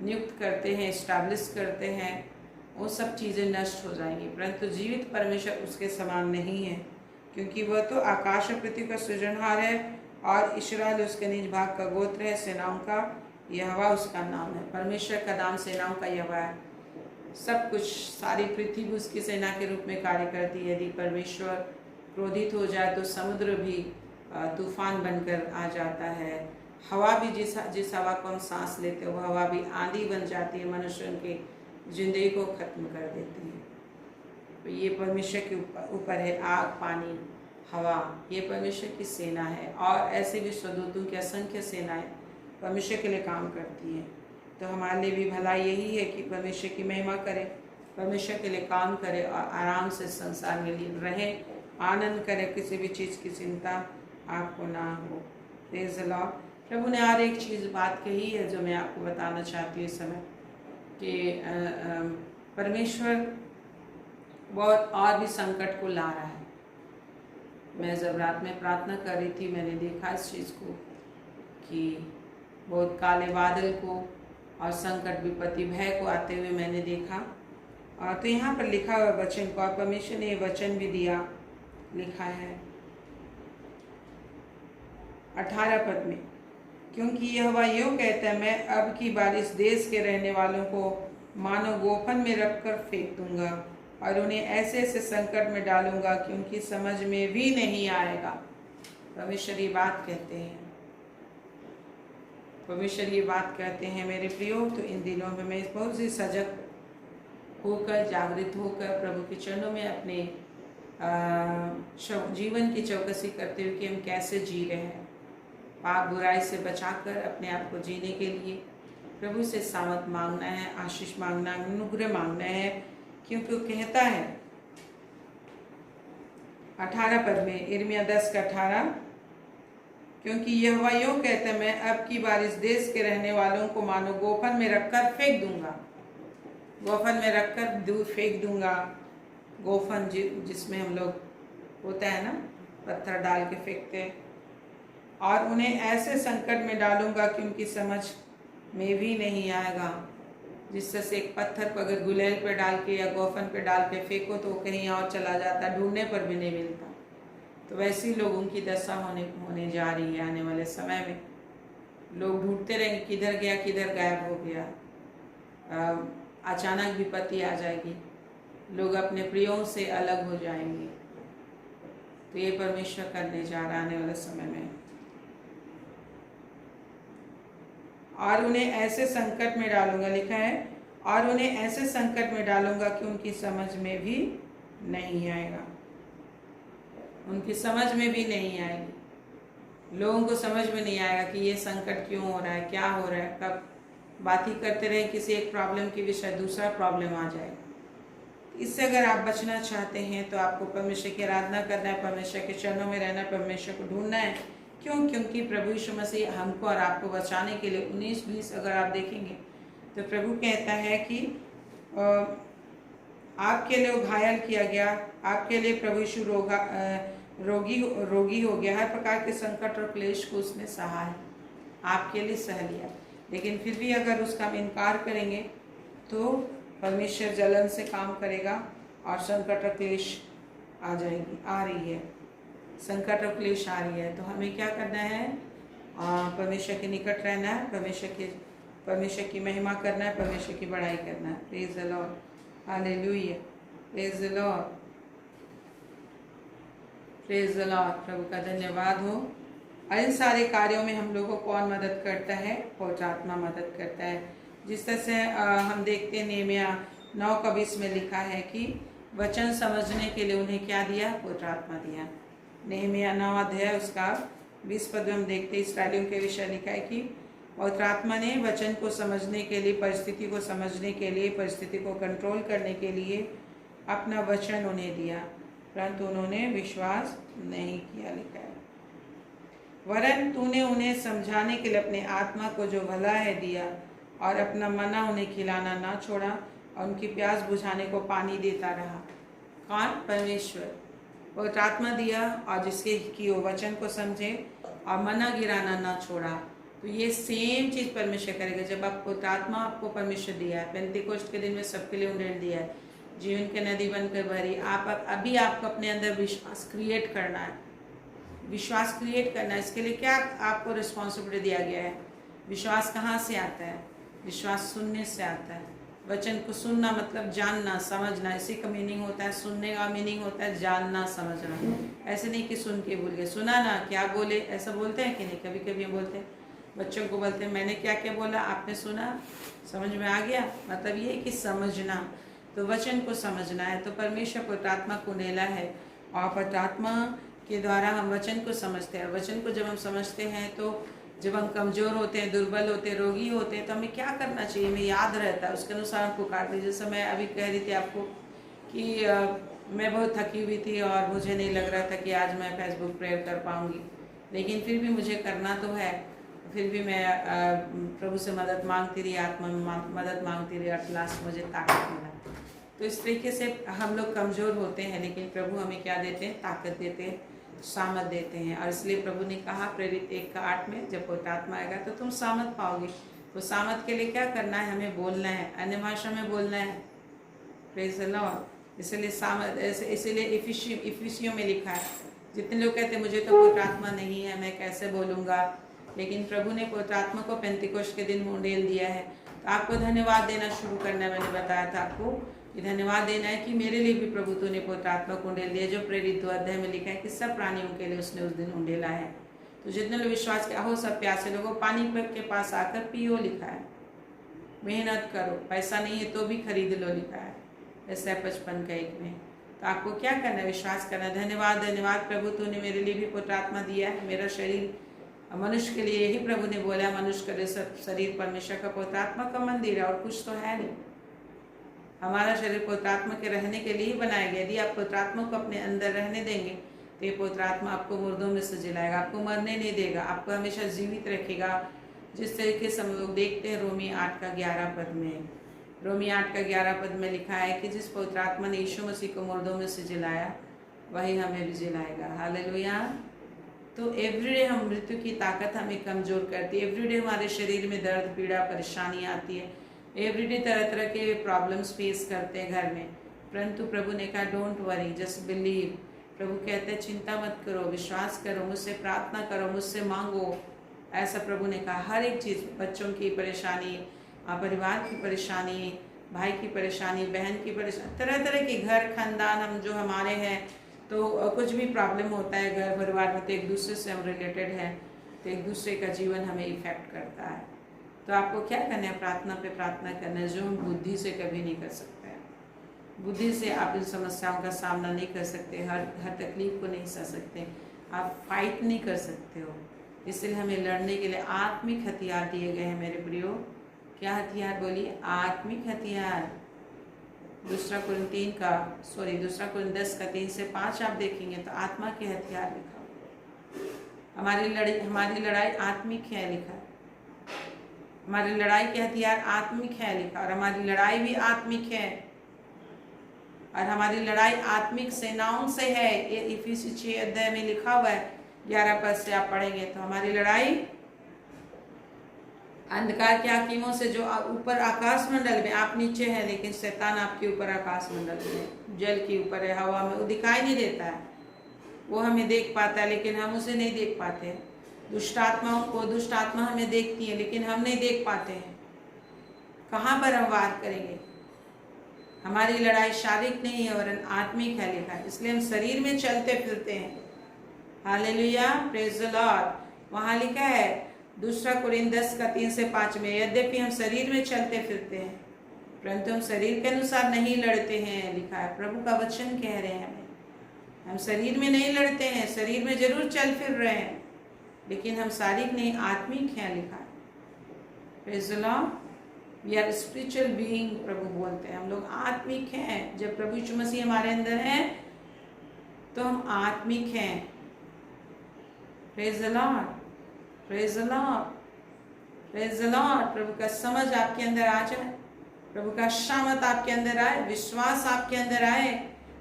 नियुक्त करते हैं, इस्टेब्लिश करते हैं, वो सब चीज़ें नष्ट हो जाएंगी। परंतु जीवित परमेश्वर उसके समान नहीं है, क्योंकि वह तो आकाश और पृथ्वी का सृजनहार है और इस्राएल उसके निज भाग का गोत्र है। सेनाओं का यहोवा उसका नाम है। परमेश्वर का नाम सेनाओं का यहोवा है। सब कुछ, सारी पृथ्वी उसकी सेना के रूप में कार्य करती है। यदि परमेश्वर क्रोधित हो जाए तो समुद्र भी तूफान बनकर आ जाता है। हवा भी जिस हवा को हम सांस लेते हैं वो हवा भी आंधी बन जाती है, मनुष्यों की जिंदगी को खत्म कर देती है। तो ये परमेश्वर के ऊपर है। आग, पानी, हवा, ये परमेश्वर की सेना है। और ऐसे भी स्वदूतों की असंख्य सेनाएं परमेश्वर के लिए काम करती हैं। तो हमारे लिए भी भला यही है कि परमेश्वर की महिमा करें, परमेश्वर के लिए काम करें और आराम से संसार में लीन रहें, आनंद करें, किसी भी चीज़ की चिंता आपको ना हो। Praise the Lord. प्रभु ने और एक चीज़ बात कही है जो मैं आपको बताना चाहती हूँ इस समय, कि परमेश्वर बहुत और भी संकट को ला रहा है। मैं जब रात में प्रार्थना कर रही थी, मैंने देखा इस चीज़ को कि बहुत काले बादल को और संकट, विपत्ति, भय को आते हुए मैंने देखा। और तो यहाँ पर लिखा हुआ वचन को, और परमेश्वर ने ये वचन भी दिया, लिखा है 18 पद में, क्योंकि यहोवा यूँ कहता है, मैं अब की बार इस देश के रहने वालों को मानो गोफन में रखकर फेंक दूंगा और उन्हें ऐसे ऐसे संकट में डालूंगा कि उनकी समझ में भी नहीं आएगा। परमेश्वर ये बात कहते हैं, परमेश्वर ये बात कहते हैं मेरे प्रियो। तो इन दिनों में मैं बहुत ही सजग होकर, जागृत होकर प्रभु के चरणों में अपने जीवन की चौकसी करते हुए कि हम कैसे जी रहे हैं, पाप बुराई से बचाकर अपने आप को जीने के लिए प्रभु से सामर्थ मांगना है, आशीष मांगना है, अनुग्रह मांगना है। क्योंकि वो कहता है 18 पद में, यिर्मयाह 10:18, क्योंकि यहोवा यूँ कहता है, मैं अब की बार इस देश के रहने वालों को मानो गोफन में रखकर फेंक दूंगा। गोफन में रखकर दूर फेंक दूंगा। गोफन जिसमें हम लोग होता है ना, पत्थर डाल के फेंकते हैं। और उन्हें ऐसे संकट में डालूंगा कि उनकी समझ में भी नहीं आएगा। जिससे से एक पत्थर को अगर गुलेल पे डाल के या गोफन पे डाल के फेंको तो कहीं और चला जाता, ढूंढने पर भी नहीं मिलता। तो वैसे ही लोगों की दशा होने जा रही है। आने वाले समय में लोग ढूंढते रहेंगे, किधर गया, किधर गायब हो गया। अचानक विपत्ति आ जाएगी, लोग अपने प्रियों से अलग हो जाएंगे। तो ये परमेश्वर करने जा रहा आने वाले समय में। और उन्हें ऐसे संकट में डालूंगा, लिखा है, और उन्हें ऐसे संकट में डालूंगा कि उनकी समझ में भी नहीं आएगा। उनकी समझ में भी नहीं आएगी। लोगों को समझ में नहीं आएगा कि ये संकट क्यों हो रहा है, क्या हो रहा है। कब बात ही करते रहे किसी एक प्रॉब्लम के विषय, दूसरा प्रॉब्लम आ जाएगा। इससे अगर आप बचना चाहते हैं तो आपको परमेश्वर की आराधना करना है, परमेश्वर के चरणों में रहना है, परमेश्वर को ढूंढना है। क्यों? क्योंकि प्रभु यीशु मसीह हमको और आपको बचाने के लिए 19-20 अगर आप देखेंगे तो प्रभु कहता है कि आपके लिए वो घायल किया गया, आपके लिए प्रभु यीशु रोगी हो गया, हर प्रकार के संकट और क्लेश को उसने सहा है, आपके लिए सह लिया। लेकिन फिर भी अगर उसका हम इनकार करेंगे तो परमेश्वर जलन से काम करेगा और संकट और क्लेश आ रही है, संकट और क्लेश आ रही है। तो हमें क्या करना है? परमेश्वर के निकट रहना है, परमेश्वर की महिमा करना है, परमेश्वर की बड़ाई करना है। Praise the Lord, hallelujah, praise the Lord, praise the Lord. प्रभु का धन्यवाद हो। और इन सारे कार्यों में हम लोगों को कौन मदद करता है? पवित्र आत्मा मदद करता है। जिस तरह से हम देखते हैं नेहमिया 9:20 में लिखा है कि वचन समझने के लिए उन्हें क्या दिया? पवित्र आत्मा दिया। नेहमिया 9 अध्याय उसका 20 पद में हम देखते हैं इस्राएलियों के विषय लिखा है कि पवित्र आत्मा ने वचन को समझने के लिए, परिस्थिति को समझने के लिए, परिस्थिति को कंट्रोल करने के लिए अपना वचन उन्हें दिया, परंतु उन्होंने विश्वास नहीं किया, लिखा है। वरन तूने उन्हें समझाने के लिए अपने आत्मा को जो भला है दिया, और अपना मना उन्हें खिलाना ना छोड़ा, और उनकी प्यास बुझाने को पानी देता रहा। कौन? परमेश्वर। पवित्र आत्मा दिया और जिसके कि वो वचन को समझे और मना गिराना ना छोड़ा। तो ये सेम चीज़ परमेश्वर करेगा। जब आप पवित्र आत्मा आपको परमेश्वर दिया है, पेंतीकोस्ट के दिन में सबके लिए उंडेल दिया है, जीवन के नदी बनकर भरी, अभी आपको अपने अंदर विश्वास क्रिएट करना है, विश्वास क्रिएट करना है। इसके लिए क्या आपको रिस्पॉन्सिबिलिटी दिया गया है? विश्वास कहाँ से आता है? विश्वास सुनने से आता है। वचन को सुनना मतलब जानना, समझना, इसी का मीनिंग होता है। सुनने का मीनिंग होता है जानना, समझना। ऐसे नहीं कि सुन के भूल गए, सुना ना क्या बोले, ऐसा बोलते हैं कि नहीं? कभी कभी हम बोलते हैं, बच्चों को बोलते हैं मैंने क्या क्या बोला, आपने सुना, समझ में आ गया। मतलब ये कि समझना, तो वचन को समझना है। तो परमेश्वर पवित्र आत्मा को नेला है और पवित्र आत्मा के द्वारा हम वचन को समझते हैं। वचन को जब हम समझते हैं तो जब हम कमज़ोर होते हैं, दुर्बल होते हैं, रोगी होते हैं, तो हमें क्या करना चाहिए? हमें याद रहता है, उसके अनुसार हम पुकारते हैं। जैसे मैं अभी कह रही थी आपको कि मैं बहुत थकी हुई थी और मुझे नहीं लग रहा था कि आज मैं फेसबुक प्रेयर कर पाऊँगी, लेकिन फिर भी मुझे करना तो है। फिर भी मैं प्रभु से मदद मांगती रही, आत्मा में मदद मांगती रही, और लास्ट मुझे ताकत मिला। तो इस तरीके से हम लोग कमज़ोर होते हैं, लेकिन प्रभु हमें क्या देते हैं? ताकत देते हैं, सामर्थ देते हैं। और इसलिए प्रभु ने कहा प्रेरित 1:8 में, जब पवित्र आत्मा आएगा तो तुम सामर्थ पाओगे। तो सामर्थ के लिए क्या करना है? हमें बोलना है, अन्य भाषा में बोलना है। Praise the Lord. इसलिए सामर्थ, इसीलिए इफिसियों में लिखा है, जितने लोग कहते हैं मुझे तो पवित्र आत्मा नहीं है, मैं कैसे बोलूँगा, लेकिन प्रभु ने पवित्र आत्मा को पेंतीकोस्त के दिन में उंडेल दिया है। तो आपको धन्यवाद देना शुरू करना है। मैंने बताया था आपको कि धन्यवाद देना है कि मेरे लिए भी प्रभु तूने पवित्र आत्मा को उंडेल दिया, जो प्रेरित 2 अध्याय में लिखा है कि सब प्राणियों के लिए उसने उस दिन उंडेला है। तो जितने लोग विश्वास के हो, सब प्यासे लोगों पानी के पास आकर पियो, लिखा है। मेहनत करो, पैसा नहीं है तो भी खरीद लो, लिखा है ऐसा 55:1 में। तो आपको क्या करना है? विश्वास करना। धन्यवाद, धन्यवाद प्रभु तूने मेरे लिए भी पवित्र आत्मा दिया है। मेरा शरीर मनुष्य के लिए, यही प्रभु ने बोला, मनुष्य का शरीर परमेश्वर का पवित्र आत्मा का मंदिर है, और कुछ तो है नहीं। हमारा शरीर पवित्र आत्मा के रहने के लिए ही बनाया गया। यदि आप पवित्र आत्मा को अपने अंदर रहने देंगे तो ये पवित्र आत्मा आपको मुर्दों में से जिलाएगा, आपको मरने नहीं देगा, आपको हमेशा जीवित रखेगा। जिस तरीके से हम लोग देखते हैं रोमी 8:11 में, रोमी 8:11 में लिखा है कि जिस पवित्र आत्मा ने यीशु मसीह को मुर्दों में से जिलाया, वही हमें भी जिलाएगा। हालेलुया। तो एवरीडे हम मृत्यु की ताकत हमें कमज़ोर करती है। एवरीडे हमारे शरीर में दर्द, पीड़ा, परेशानी आती है। एवरीडे तरह तरह के प्रॉब्लम्स फेस करते हैं घर में, परंतु प्रभु ने कहा डोंट वरी, जस्ट बिलीव। प्रभु कहते हैं चिंता मत करो, विश्वास करो, मुझसे प्रार्थना करो, मुझसे मांगो। ऐसा प्रभु ने कहा। हर एक चीज़, बच्चों की परेशानी, परिवार की परेशानी, भाई की परेशानी, बहन की परेशानी, तरह तरह की, घर खानदान हम जो हमारे हैं, तो कुछ भी प्रॉब्लम होता है घर परिवार में, तो एक दूसरे से हम रिलेटेड हैं, तो एक दूसरे का जीवन हमें इफेक्ट करता है। तो आपको क्या करना है? प्रार्थना पे प्रार्थना करना है, जो हम बुद्धि से कभी नहीं कर सकते। बुद्धि से आप इन समस्याओं का सामना नहीं कर सकते, हर तकलीफ को नहीं सह सकते, आप फाइट नहीं कर सकते हो। इसलिए हमें लड़ने के लिए आत्मिक हथियार दिए गए हैं मेरे प्रियो। क्या हथियार? बोलिए, आत्मिक हथियार। 2 कुरिन्थियों 10:3-5 आप देखेंगे तो आत्मा के हथियार लिखा हुआ। हमारी लड़ाई आत्मिक है, लिखा है। हमारी लड़ाई के हथियार आत्मिक है, लिखा, और हमारी लड़ाई भी आत्मिक है, और हमारी लड़ाई आत्मिक सेनाओं से है। ये इफिसी 6 में लिखा हुआ है, 11 पद से आप पढ़ेंगे तो हमारी लड़ाई अंधकार के हाकिमों से जो ऊपर आकाश मंडल में, आप नीचे हैं लेकिन शैतान आपके ऊपर आकाश मंडल में, जल के ऊपर है, हवा में, वो दिखाई नहीं देता है, वो हमें देख पाता है लेकिन हम उसे नहीं देख पाते हैं। दुष्ट आत्माओं को दुष्ट आत्मा हमें देखती है लेकिन हम नहीं देख पाते हैं। कहाँ पर हम वार करेंगे? हमारी लड़ाई शारीरिक नहीं है वरन आत्मिक है लिखा है, इसलिए हम शरीर में चलते फिरते हैं। Hallelujah, praise the Lord. वहाँ लिखा है 2 कोरिन्थियों 10:3-5 में, यद्यपि हम शरीर में चलते फिरते हैं परंतु हम शरीर के अनुसार नहीं लड़ते हैं, लिखा है। प्रभु का वचन कह रहे हैं हमें, हम शरीर में नहीं लड़ते हैं, शरीर में जरूर चल फिर रहे हैं लेकिन हम शारीरिक नहीं आत्मिक हैं, लिखा है। Praise the Lord. We are spiritual being, प्रभु बोलते हैं हम लोग आत्मिक हैं। जब प्रभु यीशु मसीह हमारे अंदर हैं तो हम आत्मिक हैं। Praise the Lord, praise the Lord, praise the Lord. प्रभु का समझ आपके अंदर आ जाए, प्रभु का शामत आपके अंदर आए, विश्वास आपके अंदर आए।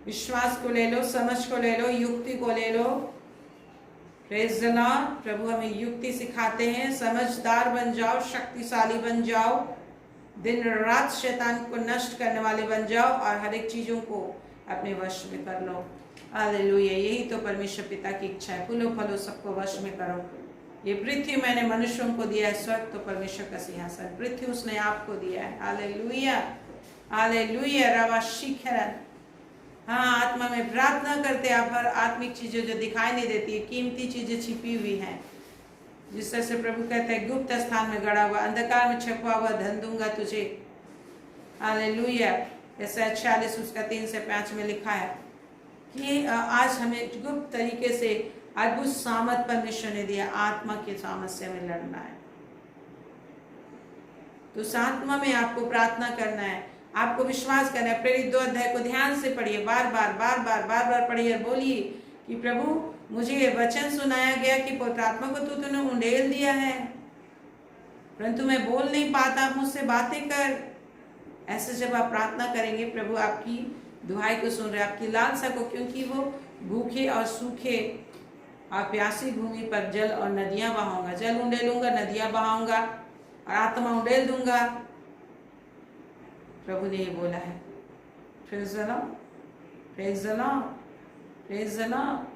विश्वास को ले लो, समझ को ले लो, युक्ति को ले लो। Praise the Lord. प्रभु हमें युक्ति सिखाते हैं, समझदार बन जाओ, शक्तिशाली बन जाओ, दिन रात शैतान को नष्ट करने वाले बन जाओ और हर एक चीजों को अपने वश में कर लो। हालेलुया, यही तो परमेश्वर पिता की इच्छा है। फूलो फलो सबको वश में करो। ये पृथ्वी मैंने मनुष्यों को दिया है, स्वर्ग तो परमेश्वर का सिंहासन, पृथ्वी उसने आपको दिया है। हालेलुया, हालेलुया, रवा शिखरन। हाँ, आत्मा में प्रार्थना करते आप हर आत्मिक चीजें जो दिखाई नहीं देती है, कीमती चीजें छिपी हुई हैं, जिस तरह से प्रभु कहते हैं गुप्त स्थान में गड़ा हुआ, अंधकार में छुपा हुआ धन दूंगा तुझे। हालेलुया। ऐसा 46:3-5 में लिखा है कि आज हमें गुप्त तरीके से अद्भुत सामर्थ परमेश्वर ने दिया, आत्मा के सामर्थ से हमें लड़ना है। तो उस आत्मा में आपको प्रार्थना करना है, आपको विश्वास करना है। प्रेरित 2 अध्याय को ध्यान से पढ़िए, बार बार पढ़िए और बोलिए कि प्रभु मुझे ये वचन सुनाया गया कि पवित्र आत्मा को तूने उंडेल दिया है परंतु मैं बोल नहीं पाता, आप मुझसे बातें कर। ऐसे जब आप प्रार्थना करेंगे प्रभु आपकी दुहाई को सुन रहे, आपकी लालसा को, क्योंकि वो भूखे और सूखे और प्यासी भूमि पर जल और नदियां बहाऊंगा। जल उंडेलूंगा, नदियां बहाऊंगा और आत्मा उंडेल दूंगा। प्रभु ने ये बोला है। Praise the Lord, praise the Lord, praise the Lord.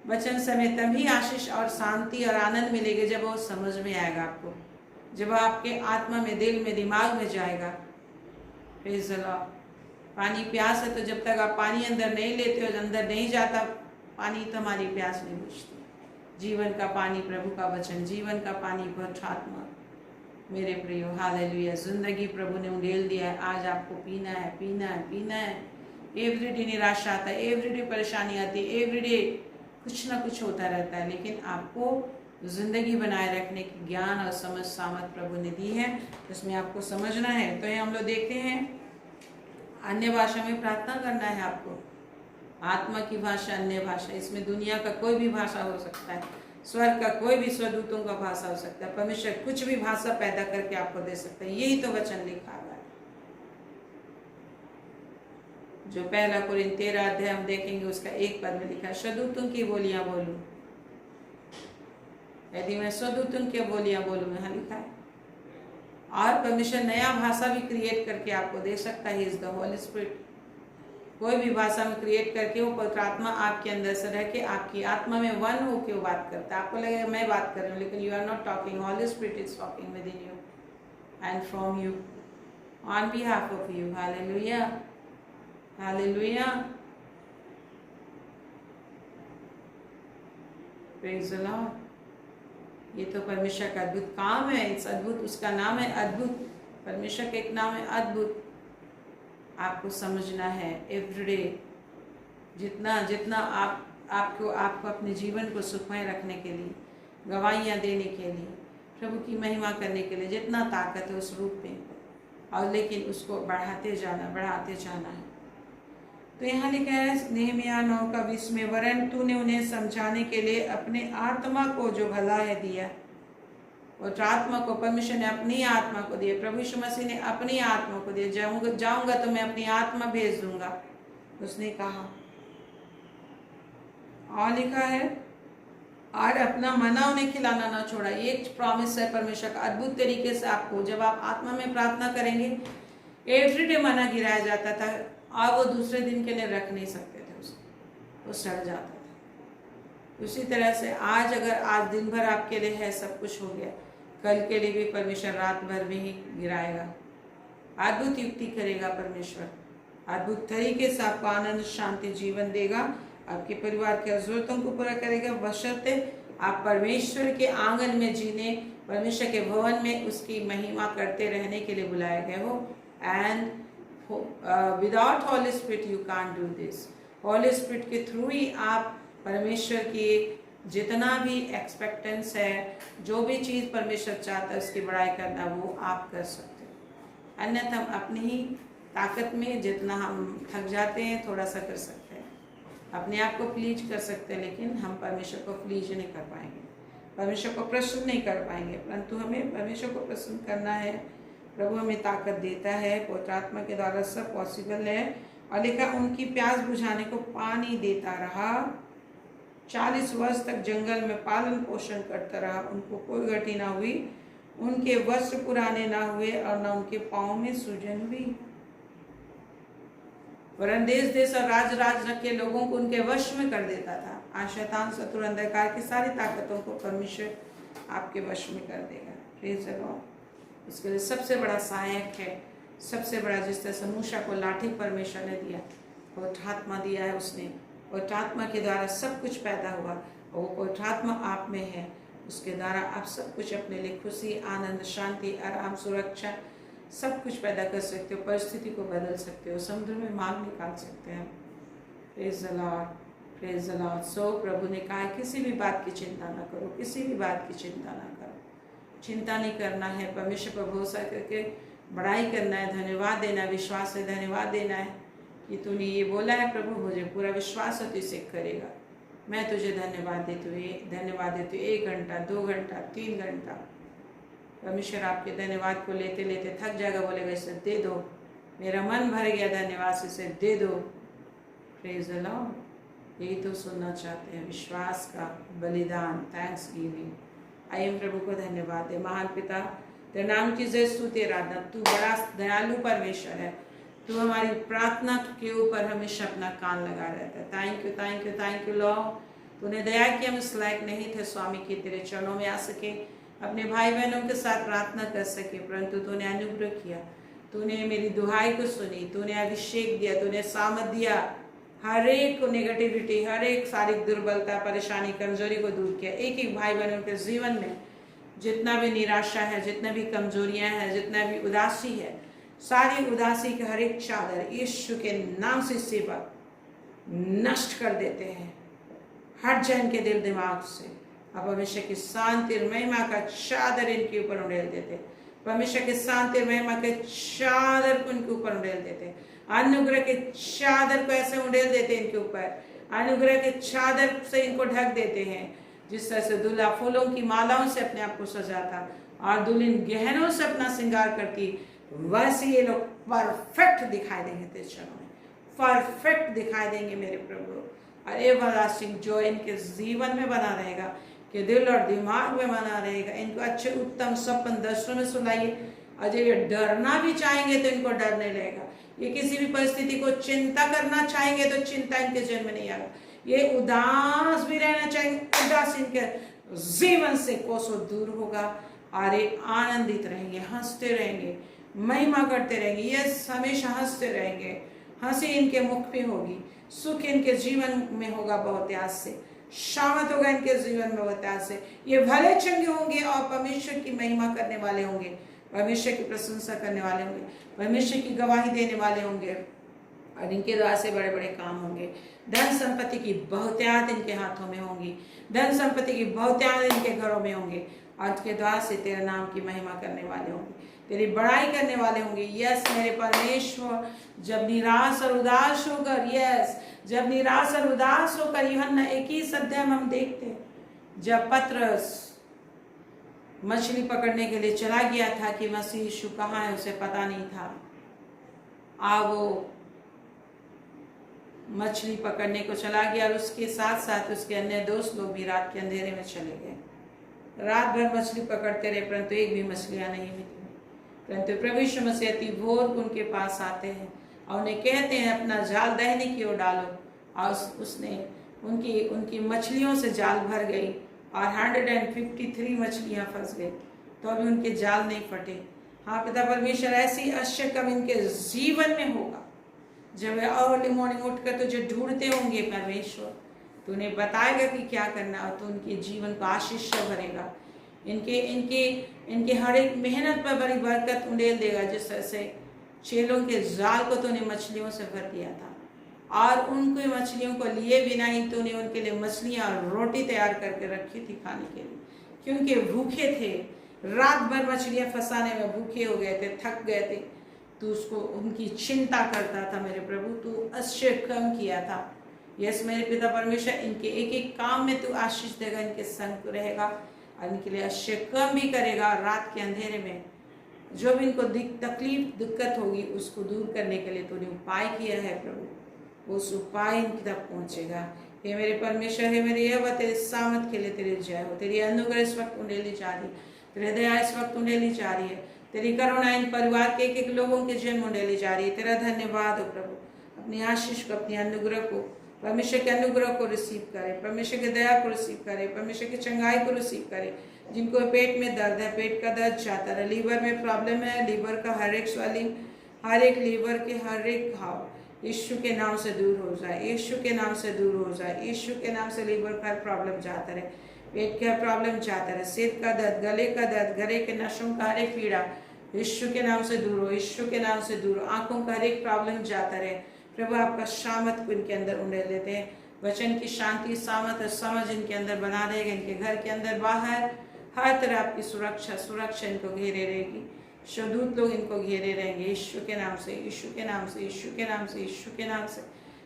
वचन समय तभी आशीष और शांति और आनंद मिलेगा जब वो समझ में आएगा आपको, जब आपके आत्मा में, दिल में, दिमाग में जाएगा। Praise the Lord. पानी प्यास है तो जब तक आप पानी अंदर नहीं लेते हो, अंदर नहीं जाता पानी, तो हमारी प्यास नहीं बुझती। जीवन का पानी प्रभु का वचन, जीवन का पानी पवित्र आत्मा मेरे प्रियो। हालेलुया। जिंदगी प्रभु ने उंडेल दिया है, आज आपको पीना है, पीना है, पीना है। एवरीडे निराशा आता है, एवरीडे परेशानी आती है, एवरीडे कुछ ना कुछ होता रहता है, लेकिन आपको जिंदगी बनाए रखने की ज्ञान और समझ सामर्थ प्रभु ने दी है, उसमें आपको समझना है। तो ये हम लोग देखते हैं अन्य भाषा में प्रार्थना करना है आपको। आत्मा की भाषा, अन्य भाषा, इसमें दुनिया का कोई भी भाषा हो सकता है, स्वर्ग का कोई भी स्वदूतों का भाषा हो सकता है। परमेश्वर कुछ भी भाषा पैदा करके आपको दे सकता है, यही तो वचन लिखा हुआ है। जो 1 कोरिन्थियों 13 अध्याय हम देखेंगे, उसका 1 पद में लिखा है, स्वदूतों की बोलियां बोलूं, यदि मैं स्वदूतों की बोलियां बोलूं, यहाँ लिखा है। और परमेश्वर नया भाषा भी क्रिएट करके आपको दे सकता है। Is the Holi spirit. कोई भी भाषा में क्रिएट करके वो पवित्र आत्मा आपके अंदर से रह के आपकी आत्मा में वन होके वो बात करता है। आपको लगेगा मैं बात कर रही हूँ, लेकिन you are not talking, Holy Spirit is talking within you and from you on behalf of you. Hallelujah, hallelujah, praise the Lord. ये तो परमेश्वर का अद्भुत काम है, इस अद्भुत, उसका नाम है अद्भुत। परमेश्वर का एक नाम है अद्भुत। आपको समझना है एवरीडे, जितना जितना आपको अपने जीवन को सुखमय रखने के लिए, गवाहियाँ देने के लिए, प्रभु की महिमा करने के लिए जितना ताकत है उस रूप में, और लेकिन उसको बढ़ाते जाना है। तो यहाँ लिखा है नेहमिया 9:20 में, वरन तूने उन्हें समझाने के लिए अपने आत्मा को जो भला है दिया, और आत्मा को परमेश्वर ने अपनी आत्मा को दिया, प्रभु यीशु मसीह ने अपनी आत्मा को दिया। जाऊंगा तो मैं अपनी आत्मा भेज दूंगा, उसने कहा। और लिखा है और अपना मना उन्हें खिलाना ना छोड़ा। ये एक प्रॉमिस है परमेश्वर का अद्भुत तरीके से आपको। जब आप आत्मा में प्रार्थना करेंगे, एवरीडे मना गिराया जाता था और वो दूसरे दिन के लिए रख नहीं सकते थे उसको, वो सड़ जाता था। उसी तरह से आज अगर आज दिन भर आपके लिए है, सब कुछ हो गया, कल के लिए भी परमेश्वर रात भर में ही गिराएगा। अद्भुत युक्ति करेगा परमेश्वर, अद्भुत तरीके से आपको आनंद शांति जीवन देगा, आपके परिवार की जरूरतों को पूरा करेगा, बशर्ते आप परमेश्वर के आंगन में जीने, परमेश्वर के भवन में उसकी महिमा करते रहने के लिए बुलाए गए हो। And without Holy Spirit you can't do this. Holy Spirit के थ्रू ही आप परमेश्वर की जितना भी एक्सपेक्टेंस है, जो भी चीज़ परमेश्वर चाहता है उसकी बड़ाई करना, वो आप कर सकते हो। अन्यथा हम अपनी ही ताकत में जितना हम थक जाते हैं, थोड़ा सा कर सकते हैं, अपने आप को प्लीज कर सकते हैं, लेकिन हम परमेश्वर को प्लीज नहीं कर पाएंगे, परमेश्वर को प्रसन्न नहीं कर पाएंगे। परंतु हमें परमेश्वर को प्रसन्न करना है। प्रभु हमें ताकत देता है, पवित्र आत्मा के द्वारा सब पॉसिबल है। और लिखा उनकी प्यास बुझाने को पानी देता रहा, 40 वर्ष तक जंगल में पालन पोषण करता रहा, उनको कोई गति ना हुई, उनके वस्त्र पुराने ना हुए और न उनके पाँव में सूजन हुई। वरन देश देश और राज राज के लोगों को उनके वश में कर देता था। आज शैतान शत्रु अंधकार की सारी ताकतों को परमेश्वर आपके वश में कर देगा। Praise the Lord. उसके लिए सबसे बड़ा सहायक है, सबसे बड़ा, जिस तरह से मूसा को लाठी परमेश्वर ने दिया, पवित्र आत्मा दिया है उसने। पवित्र आत्मा के द्वारा सब कुछ पैदा हुआ और वो पवित्र आत्मा आप में है, उसके द्वारा आप सब कुछ अपने लिए खुशी, आनंद, शांति, आराम, सुरक्षा सब कुछ पैदा कर सकते हो, परिस्थिति को बदल सकते हो, समुद्र में मार्ग निकाल सकते हैं। Praise the Lord, praise the Lord. So प्रभु ने कहा किसी भी बात की चिंता ना करो, किसी भी बात की चिंता ना करो, चिंता नहीं करना है, परमेश्वर पर भरोसा करके बड़ाई करना है, धन्यवाद देना है, विश्वास से धन्यवाद देना है कि तूने ये बोला है प्रभु, मुझे पूरा विश्वास है तू इसे करेगा। मैं तुझे धन्यवाद देती हूँ। 1 घंटा, 2 घंटा, 3 घंटा परमेश्वर आपके धन्यवाद को लेते लेते थक जाएगा, बोलेगा इसे दे दो, मेरा मन भर गया धन्यवाद से, इसे दे दो। Praise the Lord. यही तो सुनना चाहते हैं, विश्वास का बलिदान, थैंक्स गिविंग। आइए हम प्रभु को धन्यवाद दे। महान पिता, तेरे नाम की जय स्तुति आराधना। तू बड़ा दयालु परमेश्वर है, तू हमारी प्रार्थना के ऊपर हमेशा अपना कान लगा रहता है। Thank you, thank you, thank you Lord. तूने दया की, हम इस लायक नहीं थे स्वामी की तेरे चरणों में आ सके, अपने भाई बहनों के साथ प्रार्थना कर सके, परंतु तूने अनुग्रह किया, तूने मेरी दुहाई को सुनी, तूने अभिषेक दिया, तूने सामर्थ दिया, हर एक नेगेटिविटी, हर एक शारीरिक दुर्बलता, परेशानी, कमजोरी को दूर किया। एक एक भाई बहनों के जीवन में जितना भी निराशा है, जितना भी कमजोरियां हैं, जितना भी उदासी है, सारी उदासी के हर एक चादर यीशु के नाम से सेवा नष्ट कर देते हैं, हट जाए इनके दिल दिमाग से। अब परमेश्वर की शांति और महिमा का चादर इनके ऊपर उड़ेल देते, परमेश्वर के शांति और महिमा के चादर को इनके ऊपर उड़ेल देते, अनुग्रह के चादर को ऐसे उड़ेल देते इनके ऊपर, अनुग्रह के चादर से इनको ढक देते हैं। जिस तरह से दूल्हा फूलों की मालाओं से अपने आप को सजाता और दुल्हन गहनों से अपना श्रृंगार करती, वैसे ये लोग परफेक्ट दिखाई देंगे तेरे चरणों में, परफेक्ट दिखाई देंगे मेरे प्रभु। और एवरलास्टिंग जो इनके जीवन में बना रहेगा, कि दिल और दिमाग में बना रहेगा, इनको अच्छे उत्तम सपन दर्शनों में सुनाइए। और जब ये डरना भी चाहेंगे तो इनको डर नहीं लगेगा, ये किसी भी परिस्थिति को चिंता करना चाहेंगे तो चिंता इनके जीवन में नहीं आएगा, ये उदास भी रहना चाहेंगे, उदास इनके जीवन से कोसों दूर होगा और ये आनंदित रहेंगे, हंसते रहेंगे, महिमा करते रहेंगे, ये हमेशा हंसते रहेंगे, हंसी इनके मुख पे होगी, सुख इनके जीवन में होगा बहुतायत से, शामत होगा इनके जीवन में बहुतायत से। ये भले चंगे होंगे और परमेश्वर की महिमा करने वाले होंगे, परमेश्वर की प्रशंसा करने वाले होंगे, परमेश्वर की गवाही देने वाले होंगे और इनके द्वारा से बड़े बड़े काम होंगे। धन संपत्ति की बहुतायत इनके हाथों में होंगी, धन संपत्ति की बहुतायत इनके घरों में होंगे और इसके द्वारा से तेरे नाम की महिमा करने वाले होंगे, तेरी बड़ाई करने वाले होंगे। यस मेरे परमेश्वर, जब निराश और उदास होकर, यस जब निराश और उदास होकर यूहन्ना 21 अध्याय में हम देखते हैं, जब पतरस मछली पकड़ने के लिए चला गया था कि मसीह यीशु कहाँ है उसे पता नहीं था, वो मछली पकड़ने को चला गया और उसके साथ साथ उसके अन्य दोस्त लोग भी रात के अंधेरे में चले गए। रात भर मछली पकड़ते रहे परंतु एक भी मछलियां नहीं मिली। परंतु प्रभु यीशु मसीह अति भोर उनके पास आते हैं और उन्हें कहते हैं अपना जाल दाहिने की ओर डालो, और उसने उनकी मछलियों से जाल भर गई और 153 मछलियां फंस गई, तो अभी उनके जाल नहीं फटे। हाँ पिता परमेश्वर, ऐसी आश्चर्य कम इनके जीवन में होगा जब वे अर्ली मॉर्निंग उठकर तुझे ढूंढते होंगे परमेश्वर, तो उन्हें बताएगा कि क्या करना, और तो उनके जीवन को आशीष से भरेगा। इनके हर एक मेहनत पर बड़ी बरकत उंडेल देगा। जिस तरह से चेलों के जाल को तूने मछलियों से भर दिया था और उनको मछलियों को लिए बिना ही तूने उनके लिए मछलियां और रोटी तैयार करके रखी थी खाने के लिए, क्योंकि भूखे थे। रात भर मछलियां फंसाने में भूखे हो गए थे, थक गए थे। तू उसको उनकी चिंता करता था मेरे प्रभु, तू आश्चर्य कम किया था। यस मेरे पिता परमेश्वर, इनके एक एक काम में तू आशीष देगा, इनके संग रहेगा और इनके लिए आश्चर्य कम भी करेगा। रात के अंधेरे में जो भी इनको तकलीफ दिक्कत होगी उसको दूर करने के लिए तूने उपाय किया है प्रभु, उस उपाय इनकी तक पहुंचेगा। हे मेरे परमेश्वर, हे मेरे यहोवा, तेरे सामर्थ के लिए तेरी जय हो। तेरी अनुग्रह इस वक्त उंडेली जा रही है, तेरे दया इस वक्त उंडेली जा रही है, तेरी करुणा इन परिवार के एक एक लोगों के जीवन में उंडेली जा रही है। तेरा धन्यवाद हो प्रभु। अपनी आशीष को, अपनी अनुग्रह को, परमेश्वर के अनुग्रह को रिसीव करे, परमेश्वर की दया को रिसीव करे, परमेश्वर की चंगाई को रिसीव करे। जिनको पेट में दर्द है, पेट का दर्द जाता है, लीवर में प्रॉब्लम है, लीवर का हर एक स्वेलिंग, हर एक लीवर के हर एक घाव यीशु के नाम से दूर हो जाए, यीशु के नाम से दूर हो जाए, यीशु के नाम से लीवर का प्रॉब्लम जाता रहे, पेट का प्रॉब्लम जाता रहे, सिर का दर्द, गले का दर्द, गले के नसों का हर एक पीड़ा यीशु के नाम से दूर हो, यीशु के नाम से दूर हो। आंखों का हर एक प्रॉब्लम जाता रहे। प्रभु आपका शामत को इनके अंदर उंडेल लेते हैं। वचन की शांति, सामत और समझ इनके अंदर बना रहेगा। इनके घर के अंदर बाहर हर तरह आपकी सुरक्षा इनको घेरे रहेगी। शदूत लोग इनको घेरे रहेंगे यीशु के नाम से, यीशु के नाम से, यीशु के नाम से, यीशु के नाम से।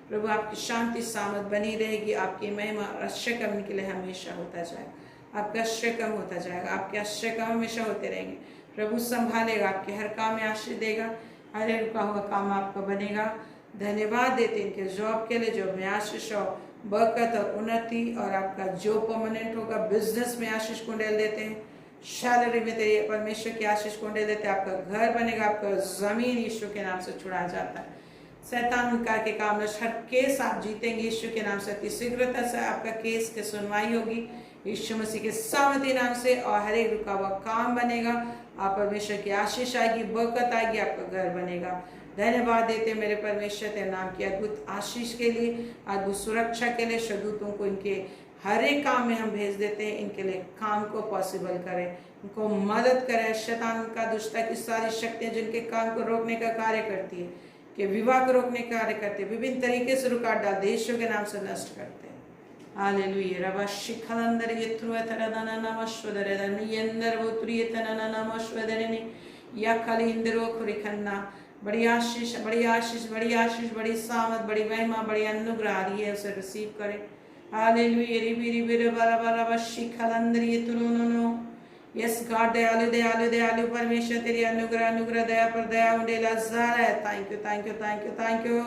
प्रभु आपकी शांति सामत बनी रहेगी। आपकी महिमा आश्चर्य कम के लिए हमेशा होता जाएगा। आपका आश्चर्य कम होता जाएगा, आपके आश्चर्य कम हमेशा होते रहेंगे। प्रभु संभालेगा, आपके हर काम में आशीष देगा, हर रुका हुआ काम आपका बनेगा। धन्यवाद देते इनके जॉब के लिए, जॉब में आशीष और बरकत और उन्नति, और आपका जो परमानेंट होगा बिजनेस में आशीष को डाल देते हैं, सैलरी में तेरे परमेश्वर की आशीष को डाल देते हैं। आपका घर बनेगा, आपका जमीन यीशु के नाम से छुड़ाया जाता है। शैतान के काम में हर केस आप जीतेंगे यीशु के नाम से। अति शीघ्रता से आपका केस की सुनवाई होगी यीशु मसीह के सामर्थी नाम से, और हर एक रुका हुआ काम बनेगा। आप परमेश्वर की आशीष आएगी, बरकत आएगी, आपका घर बनेगा। धन्यवाद देते मेरे परमेश्वर तेरे नाम की अद्भुत आशीष के लिए, अद्भुत सुरक्षा के लिए। शदूतों को इनके हर एक काम में हम भेज देते हैं, इनके लिए काम को पॉसिबल करें, इनको मदद करें। शैतान का, दुष्टता की सारी शक्तियां जिनके काम को रोकने का कार्य करती है, कि विवाह को रोकने का कार्य करते हैं, विभिन्न तरीके से रुकावट डाल दे, यीशु के नाम से नष्ट करते हैं। हालेलुया। रबा शिखलंदर यत्रुवतरदना नमस्वदरे नियंदर वोत्रियतनना नमस्वदरेनि या खलिंदरो खुरिखन्ना। बड़ी आशीष, बड़ी आशीष, बड़ी आशीष, बड़ी सामत, बड़ी महिमा, बड़ी अनुग्रह आ रही है, उसे रिसीव करें। हालेलुया। रिबी रिबी रबा रबा रबा शिखलंदर यत्रुनो। यस गॉड, दयालु दयालु दयालु परमेश्वर, तेरी अनुग्रह अनुग्रह दया पर दया उंडेला जा रहा है। Thank you thank you thank you thank you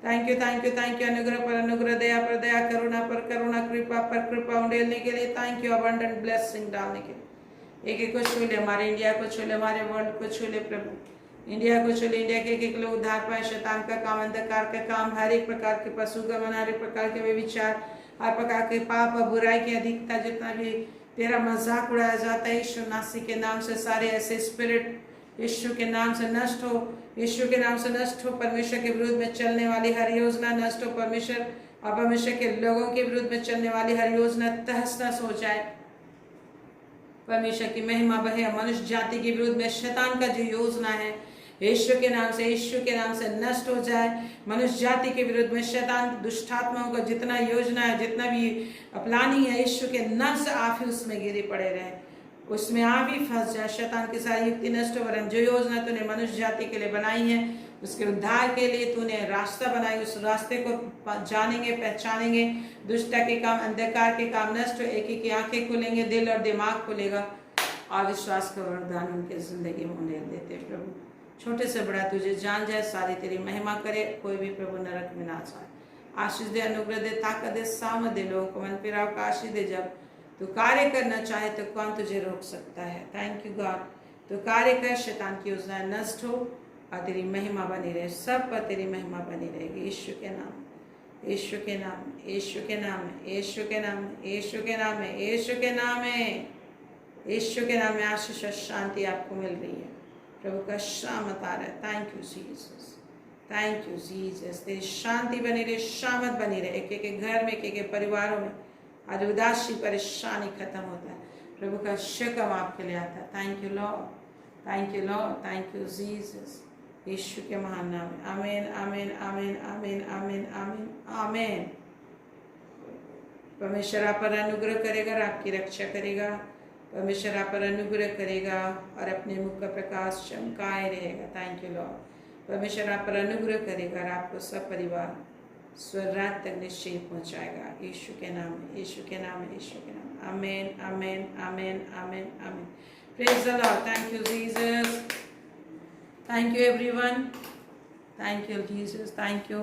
thank you thank you thank you. अनुग्रह पर अनुग्रह, दया पर दया, करुणा पर करुणा, कृपा पर कृपा उंडेलने के लिए थैंक यू। अबंडेंट ब्लेसिंग डालने के लिए एक एक को छू ले, हमारे इंडिया को छू ले, हमारे वर्ल्ड को छू ले प्रभु। इंडिया को छू ले, इंडिया के एक लोग उद्धार पाए। शैतान का काम, अंधकार का काम, हर एक प्रकार के पशु का मन, हर एक प्रकार के व्यभिचार, हर प्रकार के पाप और बुराई की अधिकता, जितना भी तेरा मजाक उड़ाया जाता है यीशु नासी के नाम से, सारे ऐसे स्पिरिट यीशु के नाम से नष्ट हो, यीशु के नाम से नष्ट हो। परमेश्वर के विरुद्ध में चलने वाली हर योजना नष्ट हो। परमेश्वर और परमेश्वर के लोगों के विरुद्ध में चलने वाली हर योजना तहस नहस हो जाए। परमेश्वर की महिमा बहे। मनुष्य जाति के विरुद्ध में शैतान का जो योजना है यीशु के नाम से, यीशु के नाम से नष्ट हो जाए। मनुष्य जाति के विरुद्ध में शैतान दुष्टात्माओं का जितना योजना है, जितना भी प्लानिंग है, यीशु के नाम से आप ही उसमें गिरे पड़े रहे, उसमें आप ही फंस जाए। शैतान की सारी युक्ति नष्ट हो। जो योजना तूने मनुष्य जाति के लिए बनाई है, उसके उद्धार के लिए तूने रास्ता बनाई, उस रास्ते को जानेंगे, पहचानेंगे। दुष्टता के काम, अंधकार के काम नष्ट हो। एक एक की आंखें खुलेंगे, दिल और दिमाग खुलेगा, और विश्वास का वरदान उनके जिंदगी में उन्हें देते। प्रभु छोटे से बड़ा तुझे जान जाए, सारी तेरी महिमा करे, कोई भी प्रभु नरक में ना जाए। आशीष दे, अनुग्रह दे, ताकत दे, सामर्थ दे, लोगों को मन फिराव का आशीष दे। जब तू कार्य करना चाहे तो कौन तुझे रोक सकता है। Thank you God. तो कार्य कर, शैतान की योजनाएं नष्ट हो और तेरी महिमा बनी रहे, सब पर तेरी महिमा बनी रहेगी। यीशु के नाम, यीशु के नाम, यीशु के नाम, यीशु के नाम, यीशु के नाम है, यीशु के नाम है, यीशु के नाम में आशीष और शांति आपको मिल रही है। प्रभु का शामत आ रहा है। Thank you Jesus, thank you Jesus. तेरी शांति बनी रहे, शामत बनी रहे, एक एक घर में, एक एक परिवारों में आज उदासी परेशानी खत्म होता है। प्रभु का शकम आपके लिए आता है। Thank you Lord, thank you Lord, thank you Jesus. यीशु के महान नाम में आमीन, आमीन, आमीन, आमीन, आमीन, आमीन, आमीन। परमेश्वर आप पर अनुग्रह करेगा और आपकी रक्षा करेगा। परमेश्वर आप पर अनुग्रह करेगा और अपने मुख का प्रकाश चमकाए रहेगा। Thank you Lord. परमेश्वर आप पर अनुग्रह करेगा और आपको सब परिवार स्वर्ग तक निश्चय पहुंचाएगा। यीशु के नाम में, यीशु के नाम में, यीशु के नाम में। आमीन, आमीन, आमीन, आमीन, आमीन। Praise the Lord. Thank you Jesus, thank you everyone, thank you Jesus, thank you.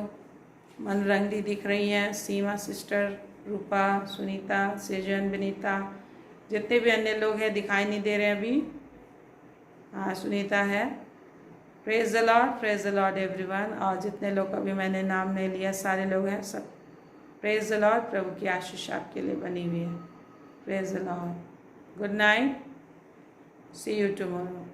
मनरंगी दिख रही हैं, सीमा सिस्टर, रूपा, सुनीता, सृजन, विनीता, जितने भी अन्य लोग हैं दिखाई नहीं दे रहे हैं अभी। हाँ, सुनीता है। Praise the Lord everyone. और जितने लोग अभी मैंने नाम नहीं लिया, सारे लोग हैं सब। Praise the Lord. प्रभु की आशीष आपके लिए बनी हुई है। Praise the Lord. Good night, see you tomorrow.